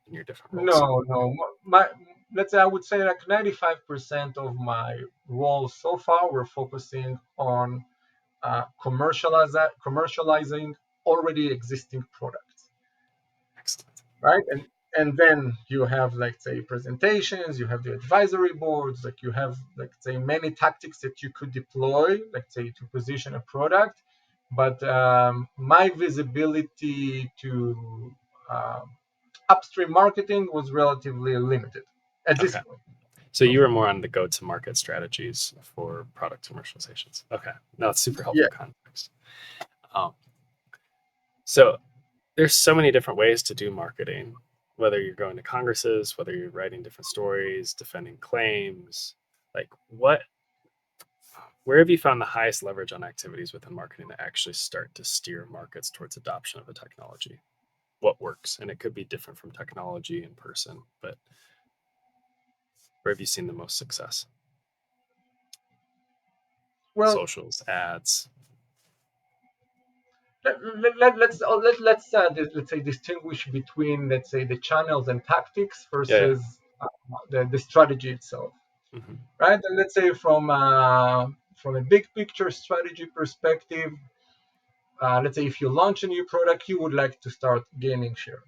in your different roles? No. My let's say I would say like 95% of my roles so far were focusing on commercializing already existing products, Excellent. right? And then you have like say presentations, you have the advisory boards, like you have like say many tactics that you could deploy, like say to position a product. But my visibility to um, upstream marketing was relatively limited at this Okay. point. So So you were far. more on the go to market strategies for product commercializations. Okay. No, it's super Yeah. helpful context. Um, so there's so many different ways to do marketing, whether you're going to congresses, whether you're writing different stories, defending claims. Like, where have you found the highest leverage on activities within marketing to actually start to steer markets towards adoption of a technology? What works? And it could be different from technology in person, but where have you seen the most success? Well, Socials, ads. let's say distinguish between, let's say, the channels and tactics Yeah, yeah. versus the strategy itself, Hmm. right? And let's say from a big picture strategy perspective, let's say if you launch a new product, you would like to start gaining share,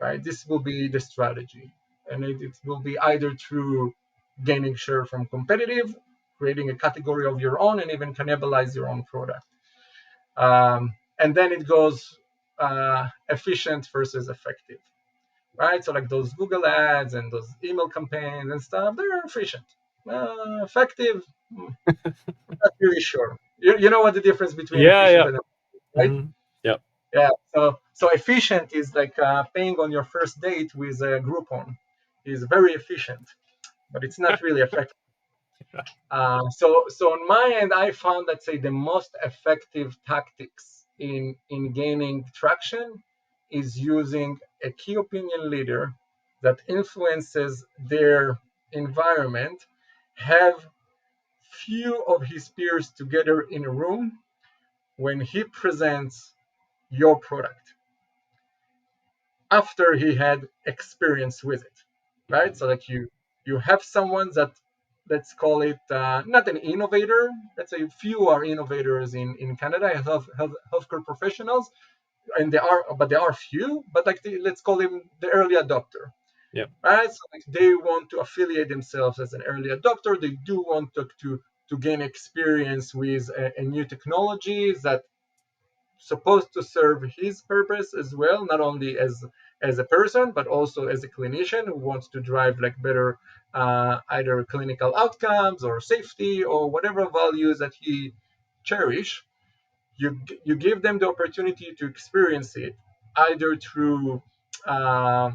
right? This will be the strategy, and it will be either through gaining share from competitive, creating a category of your own, and even cannibalize your own product. And then it goes efficient versus effective, right? So like those Google ads and those email campaigns and stuff, they're efficient. Effective, not really sure. You know what the difference between Yeah, efficient yeah. and effective, right? Hmm. Yep. Yeah. So efficient is like paying on your first date with a Groupon. Is very efficient, but it's not really effective. So on my end, I found that say the most effective tactics in gaining traction is using a key opinion leader that influences their environment, have few of his peers together in a room when he presents your product after he had experience with it, right? So like you have someone that, let's call it not an innovator. Let's say few are innovators in Canada, healthcare professionals, and there are few, but like let's call him the early adopter, Yeah. right? So like they want to affiliate themselves as an early adopter. They do want to gain experience with a new technology that supposed to serve his purpose as well, not only as a person but also as a clinician who wants to drive like better either clinical outcomes or safety or whatever values that he cherish. You give them the opportunity to experience it either through uh,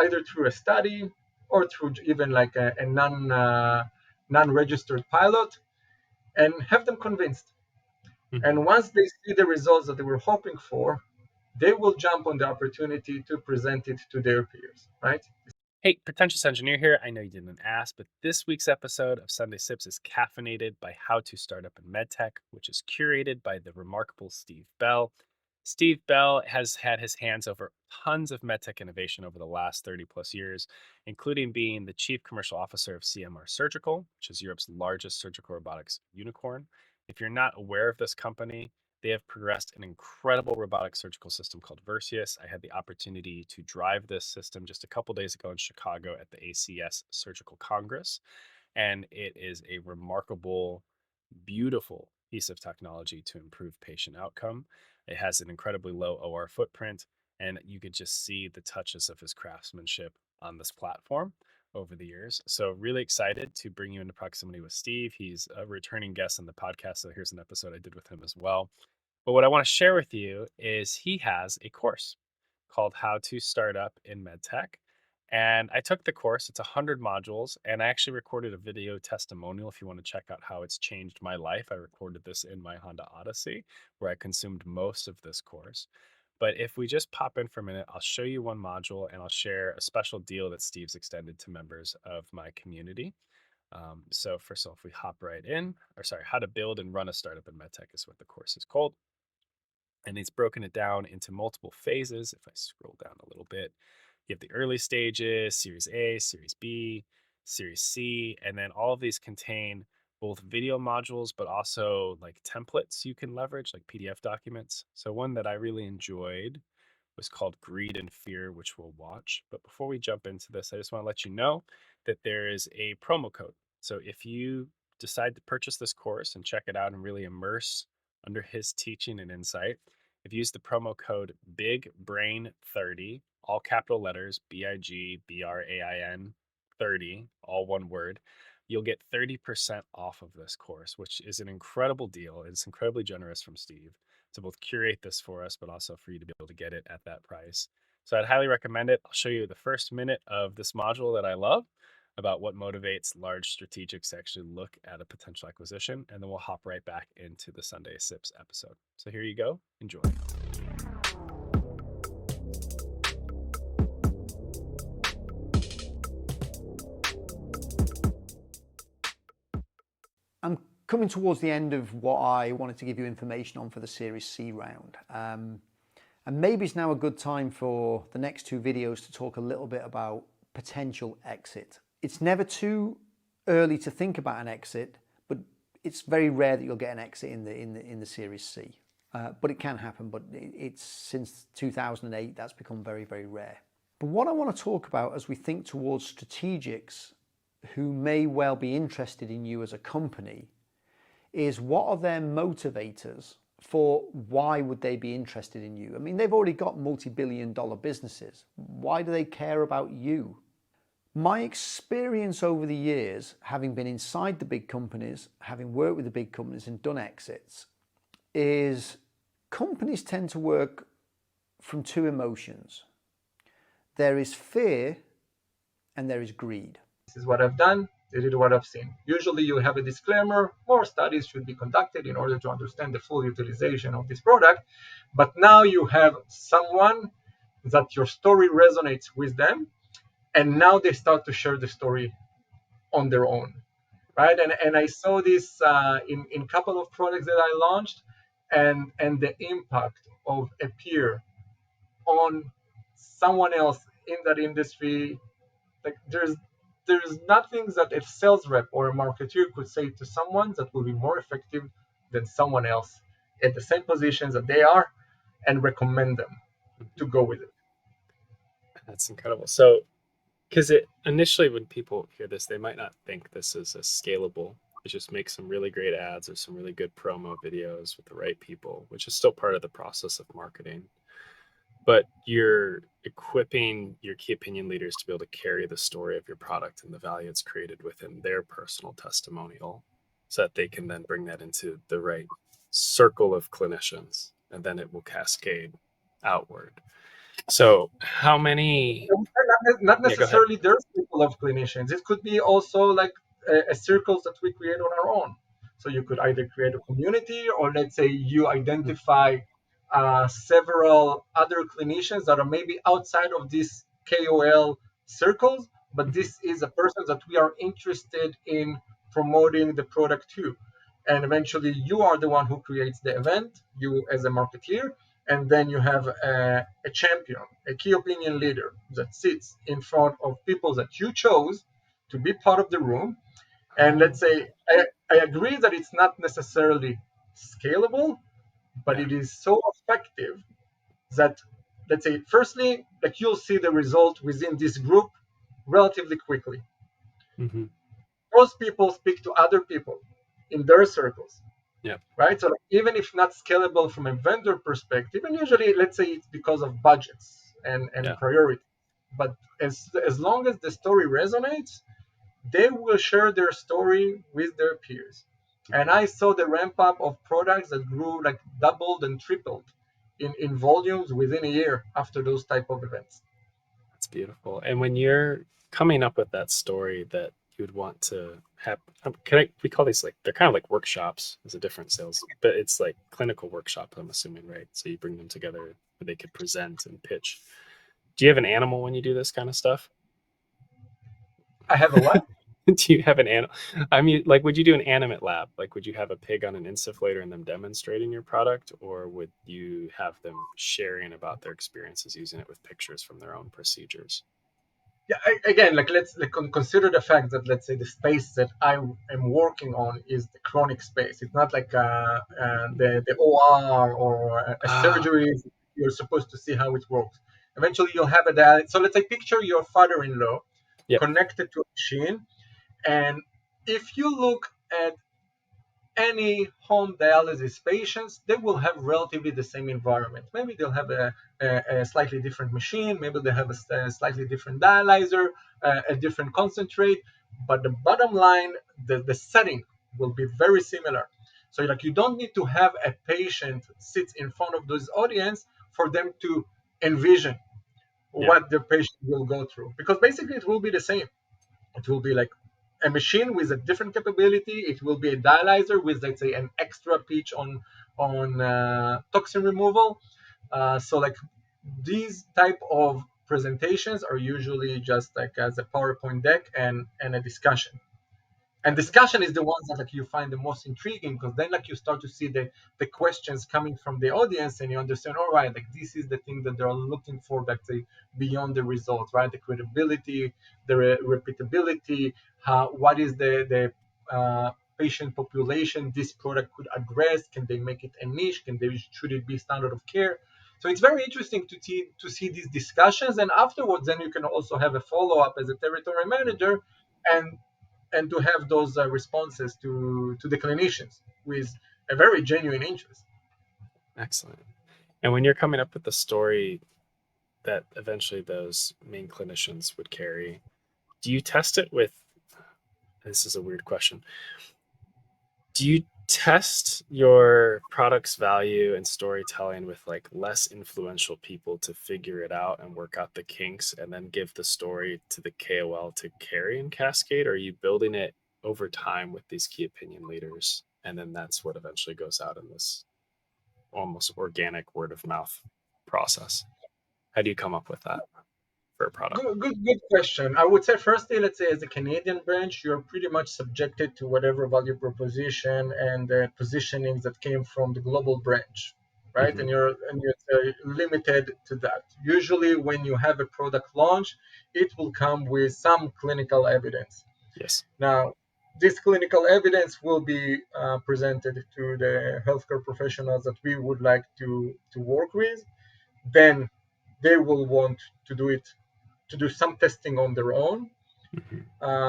either through a study or through even like a non-registered pilot, and have them convinced. Mhm. And once they see the results that they were hoping for, they will jump on the opportunity to present it to their peers, right? Hey, pretentious engineer here. I know you didn't ask, but this week's episode of Sunday Sips is caffeinated by How to Start Up in MedTech, which is curated by the remarkable Steve Bell. Steve Bell has had his hands over tons of MedTech innovation over the last 30 plus years, including being the chief commercial officer of CMR Surgical, which is Europe's largest surgical robotics unicorn. If you're not aware of this company, they have progressed an incredible robotic surgical system called Versius. I had the opportunity to drive this system just a couple days ago in Chicago at the ACS Surgical Congress, and it is a remarkable, beautiful piece of technology to improve patient outcome. It has an incredibly low OR footprint, and you could just see the touches of his craftsmanship on this platform over the years. So, really excited to bring you into proximity with Steve. He's a returning guest on the podcast. So, here's an episode I did with him as well. But what I want to share with you is he has a course called How to Start Up in MedTech. And I took the course, it's 100 modules, and I actually recorded a video testimonial if you want to check out how it's changed my life. I recorded this in my Honda Odyssey, where I consumed most of this course. But if we just pop in for a minute, I'll show you one module and I'll share a special deal that Steve's extended to members of my community. So, first of all, if we hop right in, or sorry, how to build and run a startup in MedTech is what the course is called. And he's broken it down into multiple phases. If I scroll down a little bit, you have the early stages, Series A, Series B, Series C, and then all of these contain both video modules, but also like templates you can leverage, like PDF documents. So, one that I really enjoyed was called Greed and Fear, which we'll watch. But before we jump into this, I just want to let you know that there is a promo code. So, if you decide to purchase this course and check it out and really immerse under his teaching and insight, if you use the promo code Big Brain 30, all capital letters, BIGBRAIN 30, all one word, you'll get 30% off of this course, which is an incredible deal. It's incredibly generous from Steve to both curate this for us, but also for you to be able to get it at that price. So I'd highly recommend it. I'll show you the first minute of this module that I love about what motivates large strategics to actually look at a potential acquisition, and then we'll hop right back into the Sunday Sips episode. So here you go. Enjoy. I'm coming towards the end of what I wanted to give you information on for the Series C round. And maybe it's now a good time for the next two videos to talk a little bit about potential exit. It's never too early to think about an exit, but it's very rare that you'll get an exit in the Series C. But it can happen, but it's since 2008 that's become very, very rare. But what I want to talk about as we think towards strategics who may well be interested in you as a company is what are their motivators for why would they be interested in you? I mean, they've already got multi-billion-dollar businesses. Why do they care about you? My experience over the years, having been inside the big companies, having worked with the big companies and done exits, is companies tend to work from two emotions. There is fear and there is greed. This is what I've done. This is what I've seen. Usually you have a disclaimer. More studies should be conducted in order to understand the full utilization of this product. But now you have someone that your story resonates with them, and now they start to share the story on their own, right? And I saw this in couple of products that I launched, and the impact of a peer on someone else in that industry. Like there's nothing that a sales rep or a marketer could say to someone that will be more effective than someone else at the same positions that they are, and recommend them to go with it. That's incredible. So, because it initially, when people hear this, they might not think this is a scalable. It just makes some really great ads or some really good promo videos with the right people, which is still part of the process of marketing. But you're equipping your key opinion leaders to be able to carry the story of your product and the value it's created within their personal testimonial, so that they can then bring that into the right circle of clinicians, and then it will cascade outward. So, how many? Not Yeah, go ahead. necessarily their circle of clinicians. It could be also like a circles that we create on our own. So you could either create a community, or let's say you identify several other clinicians that are maybe outside of these KOL circles, but Mhm. this is a person that we are interested in promoting the product to. And eventually, you are the one who creates the event, you as a marketeer, and then you have a champion, a key opinion leader that sits in front of people that you chose to be part of the room. And Oh, let's say, I agree that it's not necessarily scalable, but yeah. it is so effective that, let's say, firstly, like you'll see the result within this group relatively quickly. Hmm. Those people speak to other people in their circles, Yeah. right? So like, even if not scalable from a vendor perspective, and usually let's say it's because of budgets and Yeah. priority, but as long as the story resonates, they will share their story with their peers. And Hmm. I saw the ramp up of products that grew like doubled and tripled in volumes within a year after those type of events. That's beautiful. And when you're coming up with that story that you would want to have, we call these, like, they're kind of like workshops, as a different sales, but it's like clinical workshop, I'm assuming, right? So you bring them together where they could present and pitch. Do you have an animal when you do this kind of stuff? I have a what? Do you have an animal? I mean, like, would you do an animate lab? Like, would you have a pig on an insufflator and them demonstrating your product, or would you have them sharing about their experiences using it with pictures from their own procedures? Yeah, again, like let's like consider the fact that, let's say, the space that I am working on is the chronic space. It's not like the OR or a Ah, surgery. You're supposed to see how it works. Eventually, you'll have a dial. So let's say picture your father-in-law yep, connected to a machine, and if you look at any home dialysis patients, they will have relatively the same environment. Maybe they'll have a slightly different machine, maybe they have a slightly different dialyzer, a different concentrate, but the bottom line, the setting will be very similar. So like you don't need to have a patient sit in front of this audience for them to envision yeah, what the patient will go through, because basically it will be the same. It will be like a machine with a different capability. It will be a dialyzer with, let's say, an extra pitch on toxin removal. So like these type of presentations are usually just like as a PowerPoint deck and a discussion. And gotcha. discussion is the ones that like you find the most intriguing, because then like you start to see the questions coming from the audience, and you understand, all right, like this is the thing that they're looking for, that they beyond the results, right? The credibility, the repeatability, what is the patient population this product could address? Can they make it a niche? Should it be standard of care? So it's very interesting to see these discussions, and afterwards then you can also have a follow-up as a territory manager, and and to have those responses to the clinicians with a very genuine interest. Excellent. And when you're coming up with the story that eventually those main clinicians would carry, do you test it with? This is a weird question. Do you test your product's value and storytelling with, like, less influential people to figure it out and work out the kinks, and then give the story to the KOL to carry and cascade? Or are you building it over time with these key opinion leaders, and then that's what eventually goes out in this almost organic word of mouth process? How do you come up with that? for a product? Good question. I would say, firstly, let's say as a Canadian branch, you're pretty much subjected to whatever value proposition and the positionings that came from the global branch, right? Hmm. And you're limited to that. Usually, when you have a product launch, it will come with some clinical evidence. Yes. Now, this clinical evidence will be presented to the healthcare professionals that we would like to work with. Then they will want to do some testing on their own. Hmm.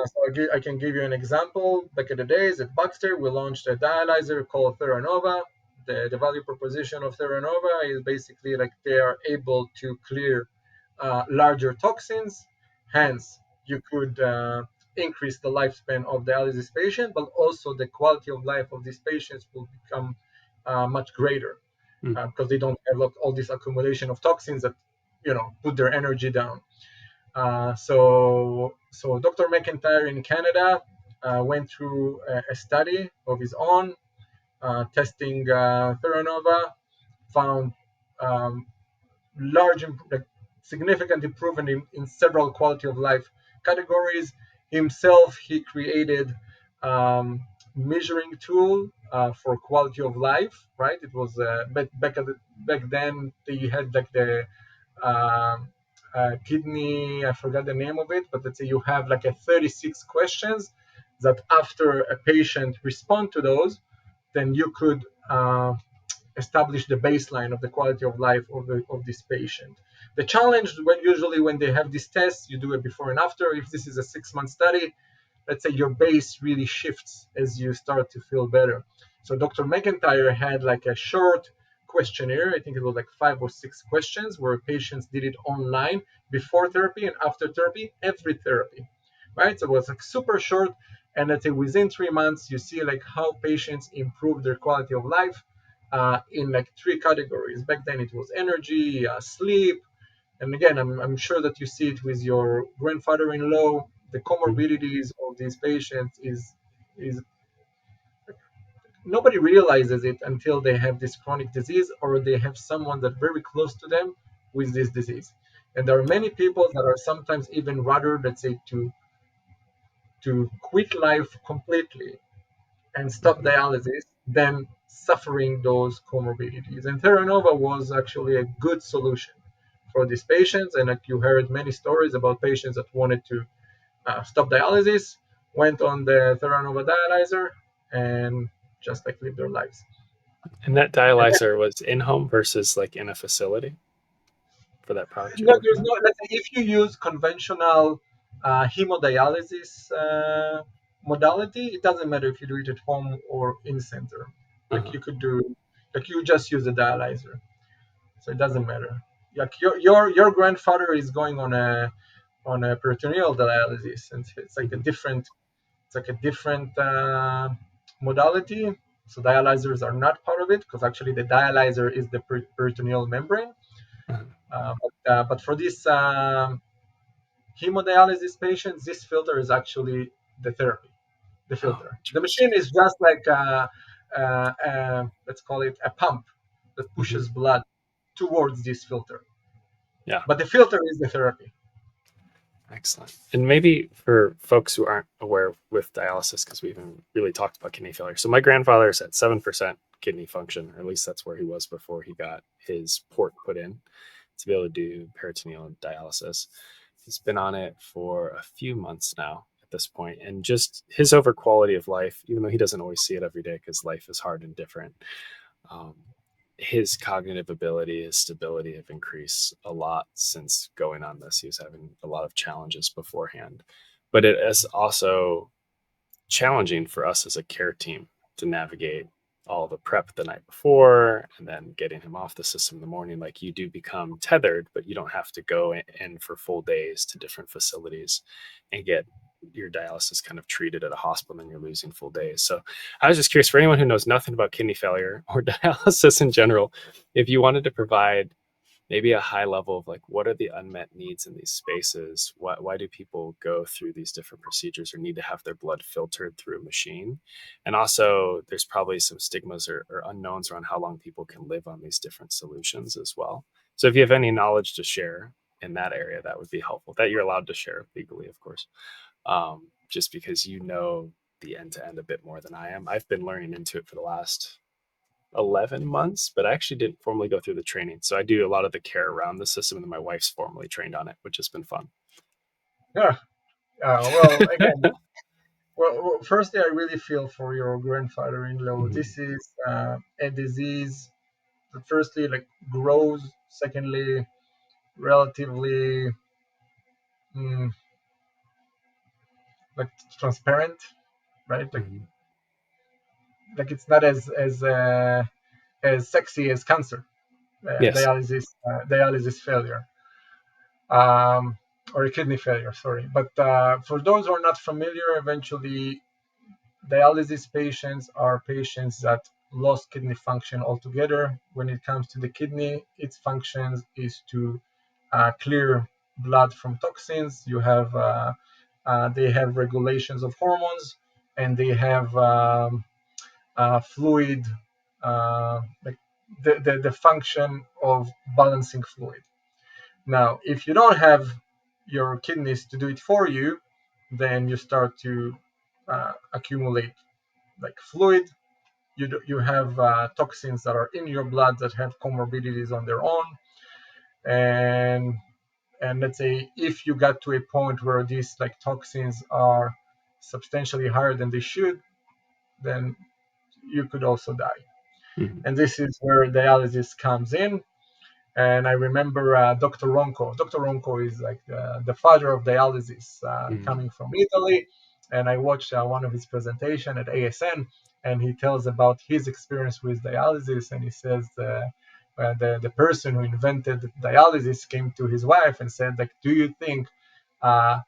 I can give you an example. Back in the days at Baxter, we launched a dialyzer called Theranova. The value proposition of Theranova is basically like they are able to clear larger toxins. Hence, you could increase the lifespan of dialysis patient, but also the quality of life of these patients will become much greater because they don't have all this accumulation of toxins that put their energy down. So Dr. McIntyre in Canada went through a study of his own, testing Theranova, found um, significant improvement in several quality of life categories. Himself, he created measuring tool for quality of life. Right, it was back then they had like the kidney. I forgot the name of it, but let's say you have like a 36 questions that after a patient respond to those, then you could establish the baseline of the quality of life of this patient. The challenge usually when they have these tests, you do it before and after. If this is a 6-month study, let's say your base really shifts as you start to feel better. So Dr. McIntyre had like a short questionnaire. I think it was like 5 or 6 questions where patients did it online before therapy and after therapy, every therapy, right? So it was like super short. And let's say within 3 months, you see like how patients improve their quality of life in like 3 categories. Back then it was energy, sleep, and again, I'm sure that you see it with your grandfather-in-law. The comorbidities of these patients is nobody realizes it until they have this chronic disease or they have someone that very close to them with this disease. And there are many people that are sometimes even rather, let's say, to quit life completely and stop Hmm. dialysis than suffering those comorbidities. And Terranova was actually a good solution for these patients. And like you heard many stories about patients that wanted to stop dialysis, went on the Terranova dialyzer, and just like live their lives. And that And dialyzer was in home versus like in a facility for that product you're no, working there's on? no. Let's say if you use conventional hemodialysis modality, it doesn't matter if you do it at home or in center. Like Uh-huh. you could do, like you just use a dialyzer, so it doesn't matter. Like your grandfather is going on a peritoneal dialysis, and it's like a Hmm. different modality. So dialyzers are not part of it because actually the dialyzer is the peritoneal membrane. Uh-huh. But for this hemodialysis patients, this filter is actually the therapy, the Oh, filter. The interesting. machine is just like let's call it a pump that Hmm. pushes blood towards this filter. Yeah. But the filter is the therapy. Excellent. And maybe for folks who aren't aware with dialysis, because we haven't really talked about kidney failure. So my grandfather's at 7% kidney function, or at least that's where he was before he got his port put in to be able to do peritoneal dialysis. He's been on it for a few months now at this point, and just his over quality of life, even though he doesn't always see it every day because life is hard and different, um, his cognitive ability, his stability have increased a lot since going on this. He was having a lot of challenges beforehand, but it is also challenging for us as a care team to navigate all the prep the night before and then getting him off the system in the morning. Like you do become tethered, but you don't have to go in for full days to different facilities and get your dialysis kind of treated at a hospital and you're losing full days. So I was just curious for anyone who knows nothing about kidney failure or dialysis in general, if you wanted to provide maybe a high level of like what are the unmet needs in these spaces, why do people go through these different procedures or need to have their blood filtered through a machine, and also there's probably some stigmas or unknowns around how long people can live on these different solutions as well. So if you have any knowledge to share, in that area, that would be helpful. That you're allowed to share legally, of course, just because you know the end to end a bit more than I am. I've been learning into it for the last 11 months, but I actually didn't formally go through the training. So I do a lot of the care around the system, and then my wife's formally trained on it, which has been fun. Yeah. Well, again, firstly, I really feel for your grandfather-in-law. Mhm. This is a disease that firstly like grows, secondly, relatively mm, like transparent, right? Mhm. Like it's not as sexy as cancer, Yes. dialysis failure, or a kidney failure. Sorry, but for those who are not familiar, eventually dialysis patients are patients that lost kidney function altogether. When it comes to the kidney, its functions is to clear blood from toxins. They have regulations of hormones, and they have fluid, like the function of balancing fluid. Now, if you don't have your kidneys to do it for you, then you start to accumulate like fluid. You have toxins that are in your blood that have comorbidities on their own, and let's say if you got to a point where these like toxins are substantially higher than they should, then you could also die. Mhm. And this is where dialysis comes in. And I remember Dr. Ronco. Dr. Ronco is like the father of dialysis, Mhm. coming from Italy. And I watched one of his presentation at ASN, and he tells about his experience with dialysis. And he says the person who invented dialysis came to his wife and said, like, do you think uh,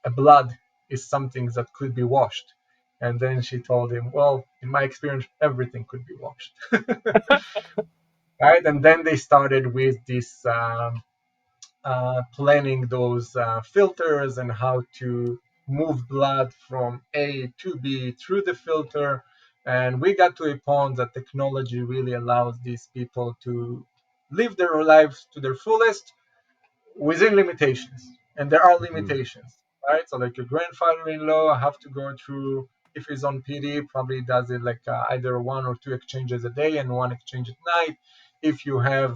a blood is something that could be washed? And then she told him, well, in my experience, everything could be washed. Right? And then they started with this planning those filters and how to move blood from A to B through the filter. And we got to a point that technology really allows these people to live their lives to their fullest within limitations, and there are Mhm. limitations, right? So like your grandfather-in-law have to go through, if he's on PD, probably does it like either one or two exchanges a day and one exchange at night. If you have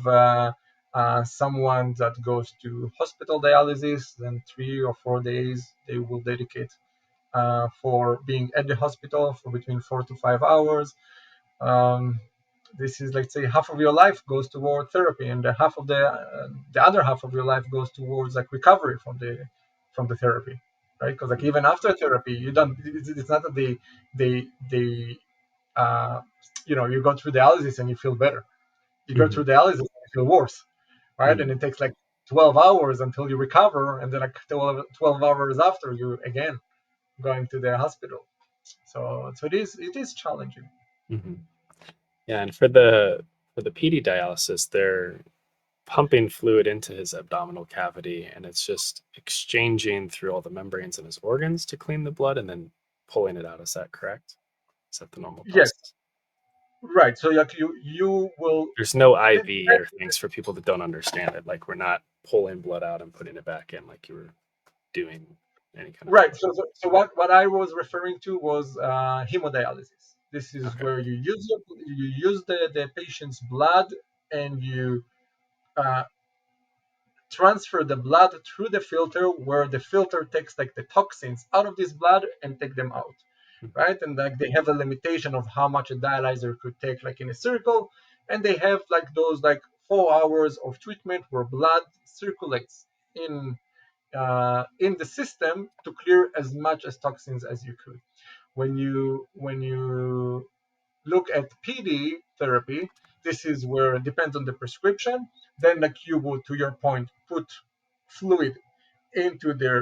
someone that goes to hospital dialysis, then 3 or 4 days they will dedicate for being at the hospital for between 4 to 5 hours. um, this is, let's say, half of your life goes toward therapy, and the other half of your life goes towards like recovery from the therapy, right? Because like even after therapy, you don't. It's not that they you go through dialysis and you feel better. You go Mhm. through dialysis and you feel worse, right? And Mhm. it takes like 12 hours until you recover, and then like 12 hours after you again going to the hospital. So it is challenging. Mhm. Yeah, and for the PD dialysis, they're pumping fluid into his abdominal cavity, and it's just exchanging through all the membranes in his organs to clean the blood and then pulling it out. Is that correct? Is that the normal Yes, process? right. So like you will. There's no IV or things for people that don't understand it. Like we're not pulling blood out and putting it back in like you were doing any kind of Right. blood. So what I was referring to was hemodialysis. This is Okay. where you use the patient's blood, and you uh, transfer the blood through the filter, where the filter takes like the toxins out of this blood and take them out, Mhm. right? And like they have a limitation of how much a dialyzer could take, like in a circle, and they have like those like 4 hours of treatment where blood circulates in the system to clear as much as toxins as you could. When you look at PD therapy, this is where it depends on the prescription. Then, like you would, to your point, put fluid into their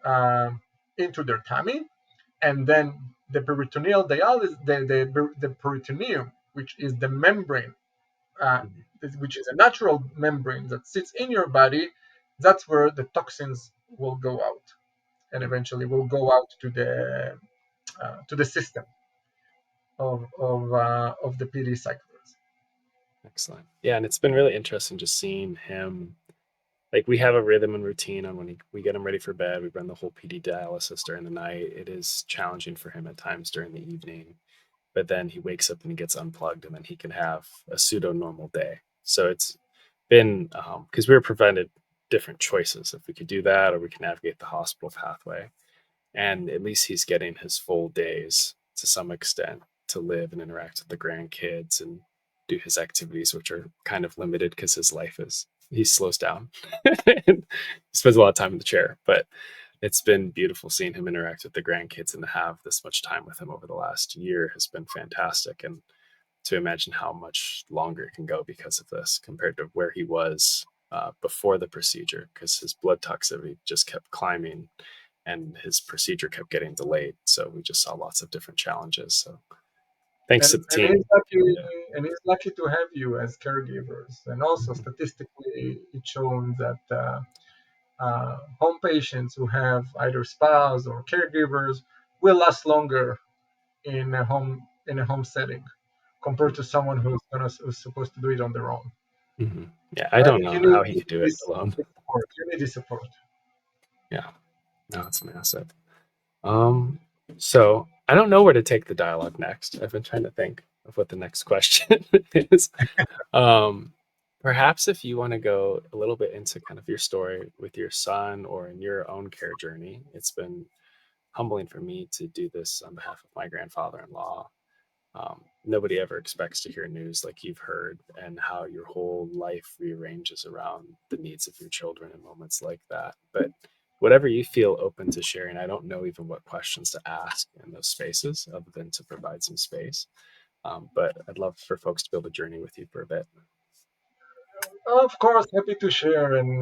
um, into their tummy, and then the peritoneal dialysis, the peritoneum, which is the membrane, uh, Mhm. which is a natural membrane that sits in your body, that's where the toxins will go out, and Mhm. eventually will go out to the system of the PD cyclers. Excellent. Yeah, and it's been really interesting just seeing him like we have a rhythm and routine on when we get him ready for bed. We run the whole PD dialysis during the night. It is challenging for him at times during the evening, but then he wakes up and he gets unplugged, and then he can have a pseudo normal day. So it's been because we were prevented different choices if we could do that or we can navigate the hospital pathway, and at least he's getting his full days to some extent to live and interact with the grandkids and do his activities, which are kind of limited because his life is he slows down and he spends a lot of time in the chair. But it's been beautiful seeing him interact with the grandkids, and to have this much time with him over the last year has been fantastic. And to imagine how much longer it can go because of this compared to where he was before the procedure, because his blood toxicity just kept climbing and his procedure kept getting delayed. So we just saw lots of different challenges. So thanks to the And team. Yeah. he's lucky to have you as caregivers. And also statistically, it shows that home patients who have either spouse or caregivers will last longer in a home setting compared to someone who's supposed to do it on their own. Mm-hmm. Yeah, I Right? don't know how he could do it alone. This support. You need this support. Yeah, no, it's massive. Um, so I don't know where to take the dialogue next. I've been trying to think of what the next question is. Um, Perhaps if you want to go a little bit into kind of your story with your son or in your own care journey. It's been humbling for me to do this on behalf of my grandfather-in-law. Nobody ever expects to hear news like you've heard, and how your whole life rearranges around the needs of your children in moments like that. But whatever you feel open to sharing, I don't know even what questions to ask in those spaces other than to provide some space. But I'd love for folks to be able to journey with you for a bit. Of course, happy to share. And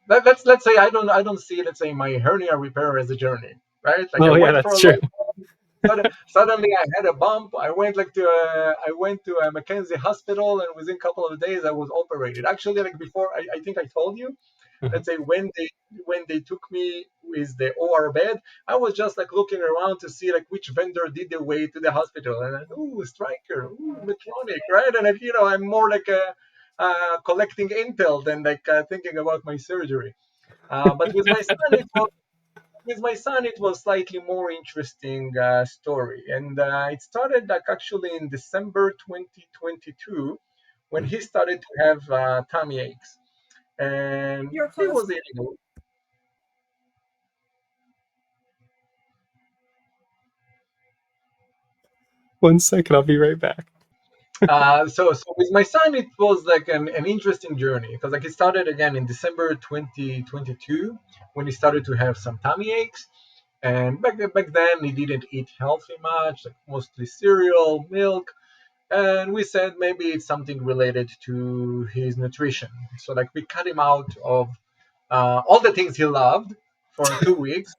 let's say I don't see, let's say, my hernia repair as a journey, right? Like I Oh, yeah, went for that's a true. long suddenly I had a bump. I went to a Mackenzie hospital, and within a couple of days I was operated. Actually, like before, I think I told you. Uh-huh. Let's say when they took me with the OR bed, I was just like looking around to see like which vendor did the way to the hospital, and ooh, Striker, ooh, Medtronic, right? And I'm more like collecting intel than like thinking about my surgery. But with my son, it was slightly more interesting story, and it started like actually in December 2022 when he started to have tummy aches, and he was eating. One second, I'll be right back. So with my son, it was like an interesting journey because like it started again in December 2022 when he started to have some tummy aches, and back then he didn't eat healthy much, like mostly cereal, milk. And we said maybe it's something related to his nutrition. So like we cut him out of all the things he loved for 2 weeks.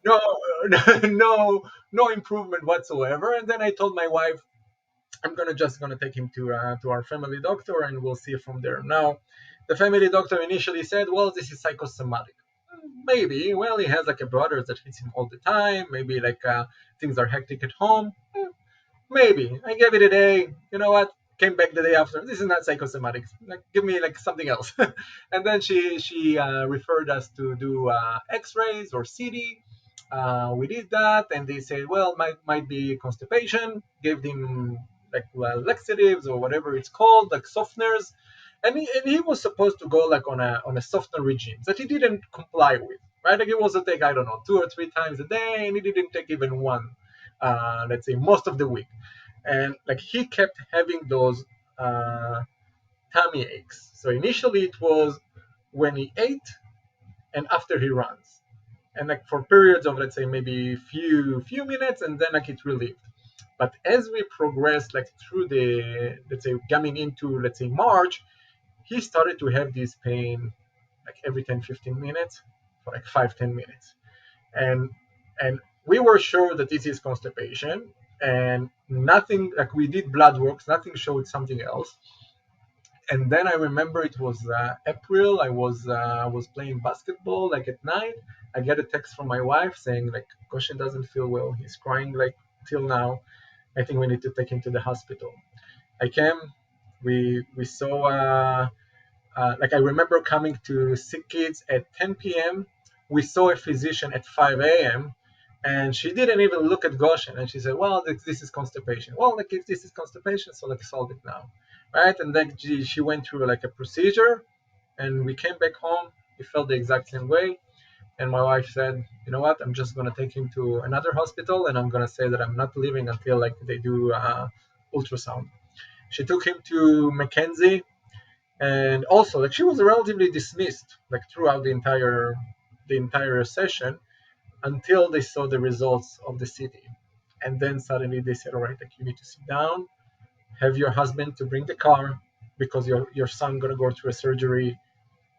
No, no improvement whatsoever. And then I told my wife I'm gonna take him to our family doctor, and we'll see from there. Now, the family doctor initially said, well, this is psychosomatic. Maybe. Well, he has like a brother that hits him all the time. Maybe like things are hectic at home. Maybe. I gave it a day. You know what? Came back the day after. This is not psychosomatic. Like, give me like something else. And then she referred us to do X-rays or CT. We did that, and they said, well, might be constipation. Gave them like laxatives or whatever it's called, like softeners. And he was supposed to go like on a softener regime that he didn't comply with. Right? Like he was to take, I don't know, 2 or 3 times a day, and he didn't take even one. Let's say most of the week, and like he kept having those uh, tummy aches. So initially it was when he ate and after he runs, and like for periods of, let's say, maybe few minutes, and then like it relieved. But as we progressed like through the, let's say, coming into, let's say, March, he started to have this pain like every 10-15 minutes for like 5-10 minutes, and and we were sure that this is constipation, and nothing, like we did blood works, nothing showed something else. And then I remember it was April. I was playing basketball like at night. I get a text from my wife saying like Goshen doesn't feel well, he's crying like till now, I think we need to take him to the hospital. I came, we saw like I remember coming to Sick Kids at 10 p.m. We saw a physician at 5 a.m. and she didn't even look at Goshen, and she said, "Well, this is constipation. Well, like if this is constipation, so like solve it now, right?" And then she went through like a procedure, and we came back home. He felt the exact same way, and my wife said, "You know what? I'm just gonna take him to another hospital, and I'm gonna say that I'm not leaving until like they do ultrasound." She took him to Mackenzie, and also like she was relatively dismissed like throughout the entire session until they saw the results of the CT, and then suddenly they said, "All right, like you need to sit down, have your husband to bring the car because your son gonna go through a surgery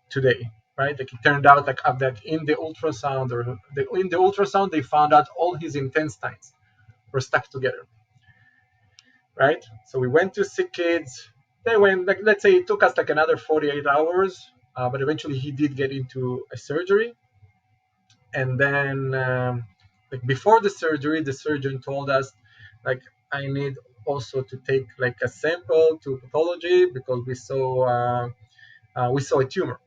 today." Right? Like it turned out like that in the ultrasound they found out all his intestines were stuck together. Right? So we went to Sick Kids. They went like let's say it took us like another 48 hours, but eventually he did get into a surgery. And then like before the surgery, the surgeon told us like I need also to take like a sample to pathology because we saw a tumor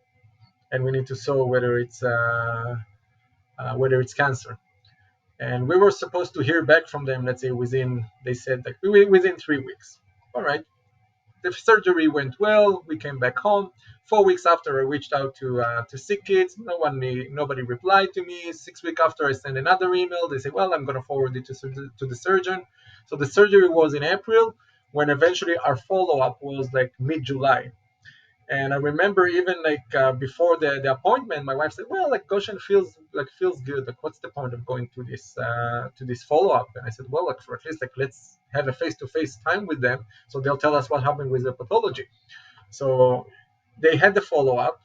and we need to saw whether it's cancer. And we were supposed to hear back from them, let's say they said like within 3 weeks. All right. The surgery went well. We came back home. 4 weeks after, I reached out to Sick Kids. Nobody replied to me. 6 weeks after, I sent another email. They said, "Well, I'm going to forward it to the surgeon." So the surgery was in April, when eventually our follow up was like mid-July. And I remember even like before the appointment, my wife said, "Well, like Goshen feels good. Like, what's the point of going to this follow up?" And I said, "Well, like for at least like let's have a face to face time with them, so they'll tell us what happened with the pathology." So they had the follow up,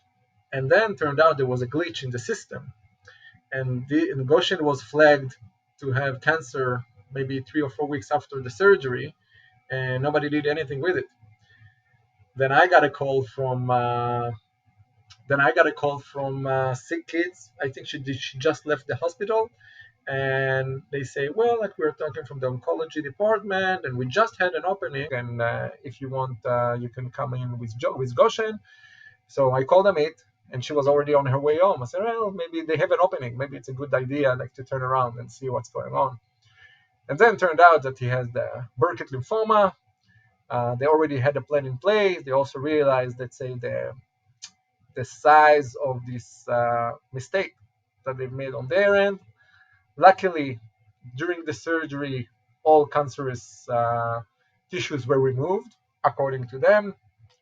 and then turned out there was a glitch in the system, and Goshen was flagged to have cancer maybe 3 or 4 weeks after the surgery, and nobody did anything with it. Then I got a call from Sick Kids. I think she just left the hospital, and they say, "Well, like we're talking from the oncology department, and we just had an opening, and if you want, you can come in with Goshen." So I called them it, and she was already on her way home. I said, "Well, maybe they have an opening. Maybe it's a good idea, like to turn around and see what's going on." And then turned out that he has the Burkitt lymphoma. They already had a plan in place. They also realized, let's say, the size of this mistake that they've made on their end. Luckily, during the surgery, all cancerous tissues were removed, according to them.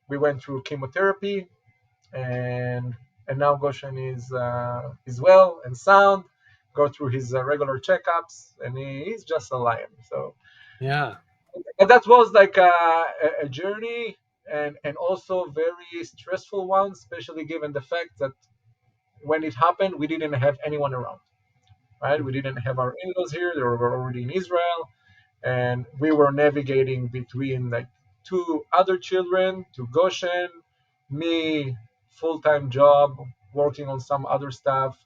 We went through chemotherapy, and now Goshen is well and sound. Go through his regular checkups, and he's just a lion. So, Yeah. and that was like a journey, and also very stressful one, especially given the fact that when it happened, we didn't have anyone around, right? We didn't have our in-laws here; they were already in Israel, and we were navigating between like two other children to Goshen, me, full-time job, working on some other stuff.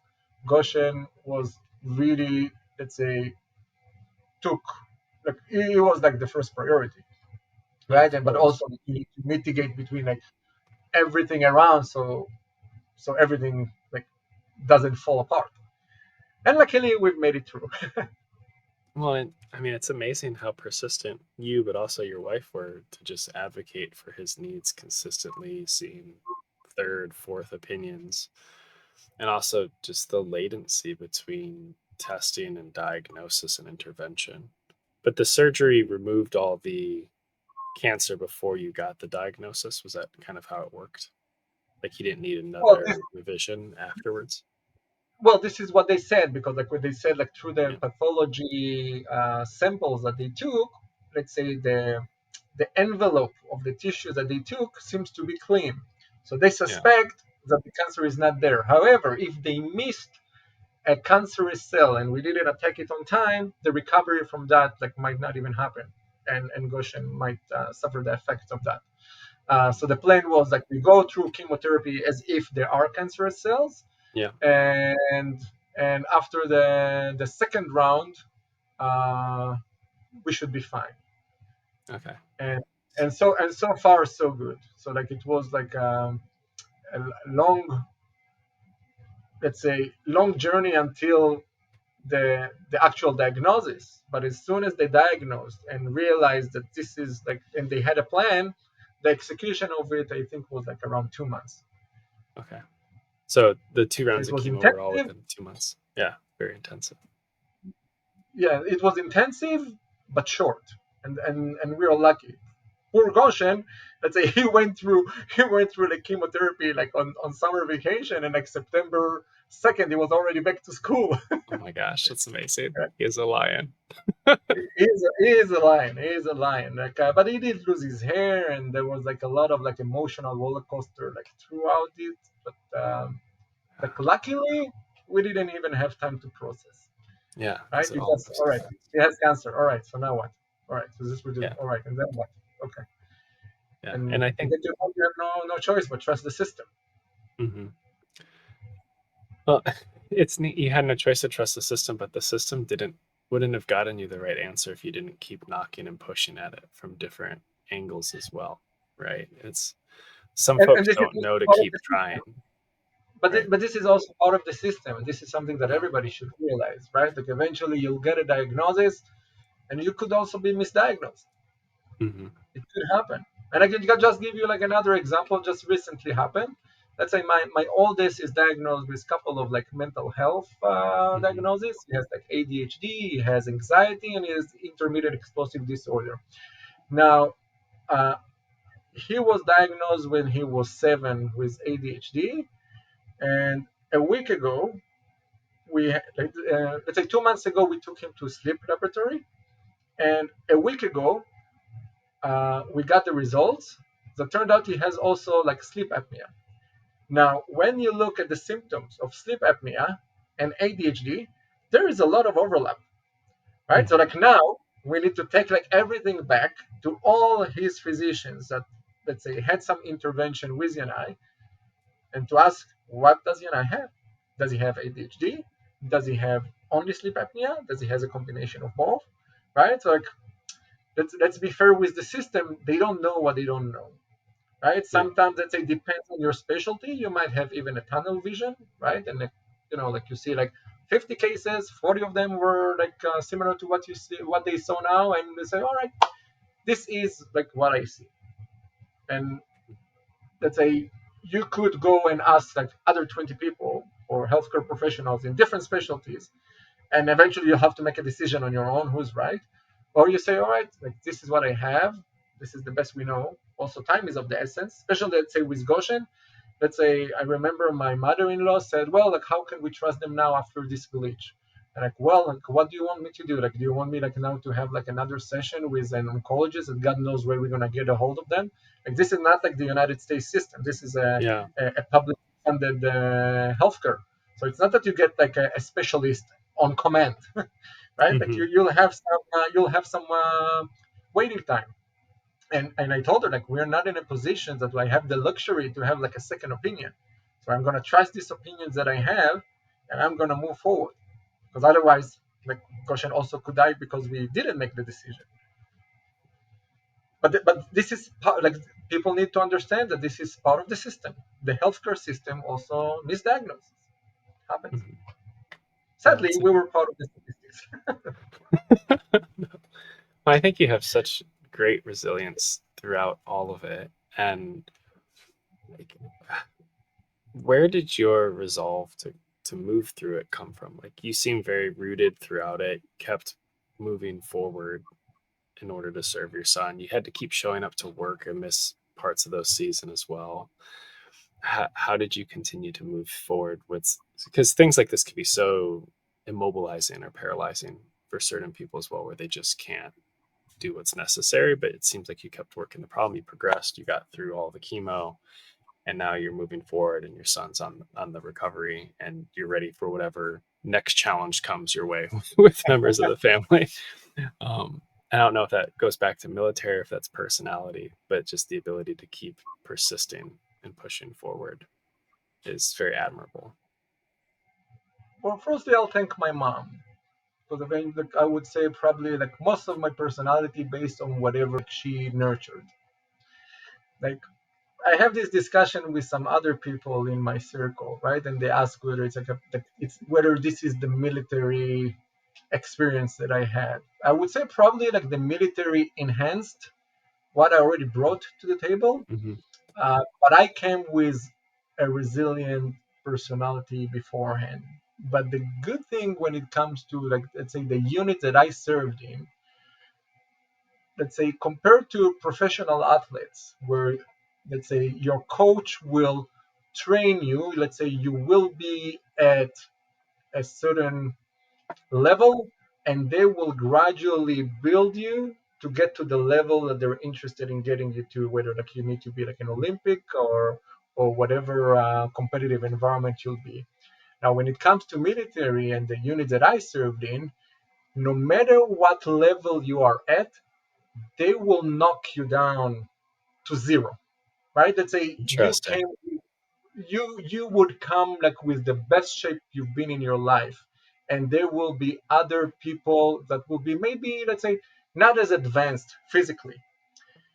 Goshen was really, let's say, took like it was like the first priority, Yeah, right? of And but course. also to mitigate between like everything around, so everything like doesn't fall apart. And luckily, we've made it through. Well, I mean, it's amazing how persistent you, but also your wife, were to just advocate for his needs consistently, seeing third, fourth opinions, and also just the latency between testing and diagnosis and intervention. But the surgery removed all the cancer before you got the diagnosis. Was that kind of how it worked? Like he didn't need well, this, another revision afterwards? well, this is what they said, because like what they said, like through the Yeah. pathology samples that they took, let's say the envelope of the tissue that they took seems to be clean, so they Yeah. suspect that the cancer is not there. However, if they missed a cancerous cell and we didn't attack it on time, the recovery from that like might not even happen, and Goshen might suffer the effects of that. So the plan was like we go through chemotherapy as if there are cancerous cells, Yeah. and after the second round, uh, we should be fine. Okay. And so far so good. So like it was like long, let's say, long journey until the actual diagnosis. But as soon as they diagnosed and realized that this is like, and they had a plan, the execution of it, I think, was like around 2 months. Okay. So the 2 So rounds it of was chemo were all intensive. within 2 months. Yeah, very intensive. Yeah, it was intensive but short, and we were lucky. Poor Goshen, let's say he went through like chemotherapy like on summer vacation, and like September 2nd he was already back to school. Oh my gosh, that's amazing. He is a lion. He is a lion. He is a lion. Like, but he did lose his hair, and there was like a lot of like emotional roller coaster like throughout it. But luckily, we didn't even have time to process. Yeah, Right? because it You all just moves all too right. fast. He has cancer. All right. So now what? All right. So this we do. Yeah, All right. And then what? Okay. yeah. And And I you think, get to a point you have no choice but trust the system. mhm. Well, it's neat. You had no choice to trust the system, but the system wouldn't have gotten you the right answer if you didn't keep knocking and pushing at it from different angles as well, right? It's some And folks this is don't know to part of keep the trying, system. But right? but this is also part of the system, and this is something that Yeah. everybody should realize, right? Like eventually you'll get a diagnosis, and you could also be misdiagnosed. Hmm. It could happen. And I can just give you like another example just recently happened. Let's say my oldest is diagnosed with a couple of like mental health Hmm. diagnoses. He has like ADHD, he has anxiety, and he has intermediate explosive disorder. Now, uh, he was diagnosed when he was 7 with ADHD, and a week ago, let's say 2 months ago, we took him to sleep laboratory, and a week ago, we got the results. So it turned out he has also like sleep apnea. Now, when you look at the symptoms of sleep apnea and ADHD, there is a lot of overlap, right? So Hmm. like now we need to take like everything back to all his physicians that, let's say, had some intervention with Yanai, and to ask, what does Yanai have? Does he have ADHD? Does he have only sleep apnea? Does he has a combination of both? Right? So like let's be fair with the system. They don't know what they don't know. Right? Yeah. Sometimes let's say depends on your specialty. You might have even a tunnel vision, right? And like you see like 50 cases, 40 of them were like similar to what you see, what they saw now, and they say, all right, this is like what I see. And let's say you could go and ask like other 20 people or healthcare professionals in different specialties, and eventually you have to make a decision on your own who's right. Or you say, all right, like this is what I have, this is the best we know. Also time is of the essence, especially let's say with Goshen. Let's say I remember my mother-in-law said, well, like how can we trust them now after this village? And like, well, like what do you want me to do? Like, do you want me like now to have like another session with an oncologist and God knows where we're gonna get a hold of them? Like this is not like the United States system. This is Yeah. a public funded healthcare. So it's not that you get like a specialist on command, right? Like Hmm. you'll have some waiting time. And I told her like we're not in a position that I have the luxury to have like a second opinion. So I'm gonna trust these opinions that I have, and I'm gonna move forward. Because otherwise, like Goshen also could die because we didn't make the decision. But this is like people need to understand that this is part of the system. The healthcare system also misdiagnoses. Happens. Hmm. No, Sadly, it's we were part of the statistics. I think you have such great resilience throughout all of it. And like, where did your resolve to move through it come from? Like you seem very rooted throughout it, kept moving forward in order to serve your son. You had to keep showing up to work and miss parts of those season as well. How did you continue to move forward with, because things like this could be so immobilizing or paralyzing for certain people as well, where they just can't do what's necessary. But it seems like you kept working the problem, you progressed, you got through all the chemo, and now you're moving forward and your son's on the recovery and you're ready for whatever next challenge comes your way with members of the family. um, I don't know if that goes back to military, if that's personality, but just the ability to keep persisting and pushing forward is very admirable. Well, firstly, I'll thank my mom. Because like, I would say probably like most of my personality based on whatever she nurtured. Like I have this discussion with some other people in my circle, right? And they ask whether it's it's whether this is the military experience that I had. I would say probably like the military enhanced what I already brought to the table, Hmm. but I came with a resilient personality beforehand. But the good thing when it comes to, like, let's say, the unit that I served in, let's say, compared to professional athletes, where, let's say, your coach will train you, let's say you will be at a certain level, and they will gradually build you to get to the level that they're interested in getting you to, whether like you need to be like an Olympic or whatever competitive environment you'll be. Now, when it comes to military and the unit that I served in, no matter what level you are at, they will knock you down to zero, right? Let's say Interesting. you would come like with the best shape you've been in your life, and there will be other people that will be maybe, let's say, not as advanced physically.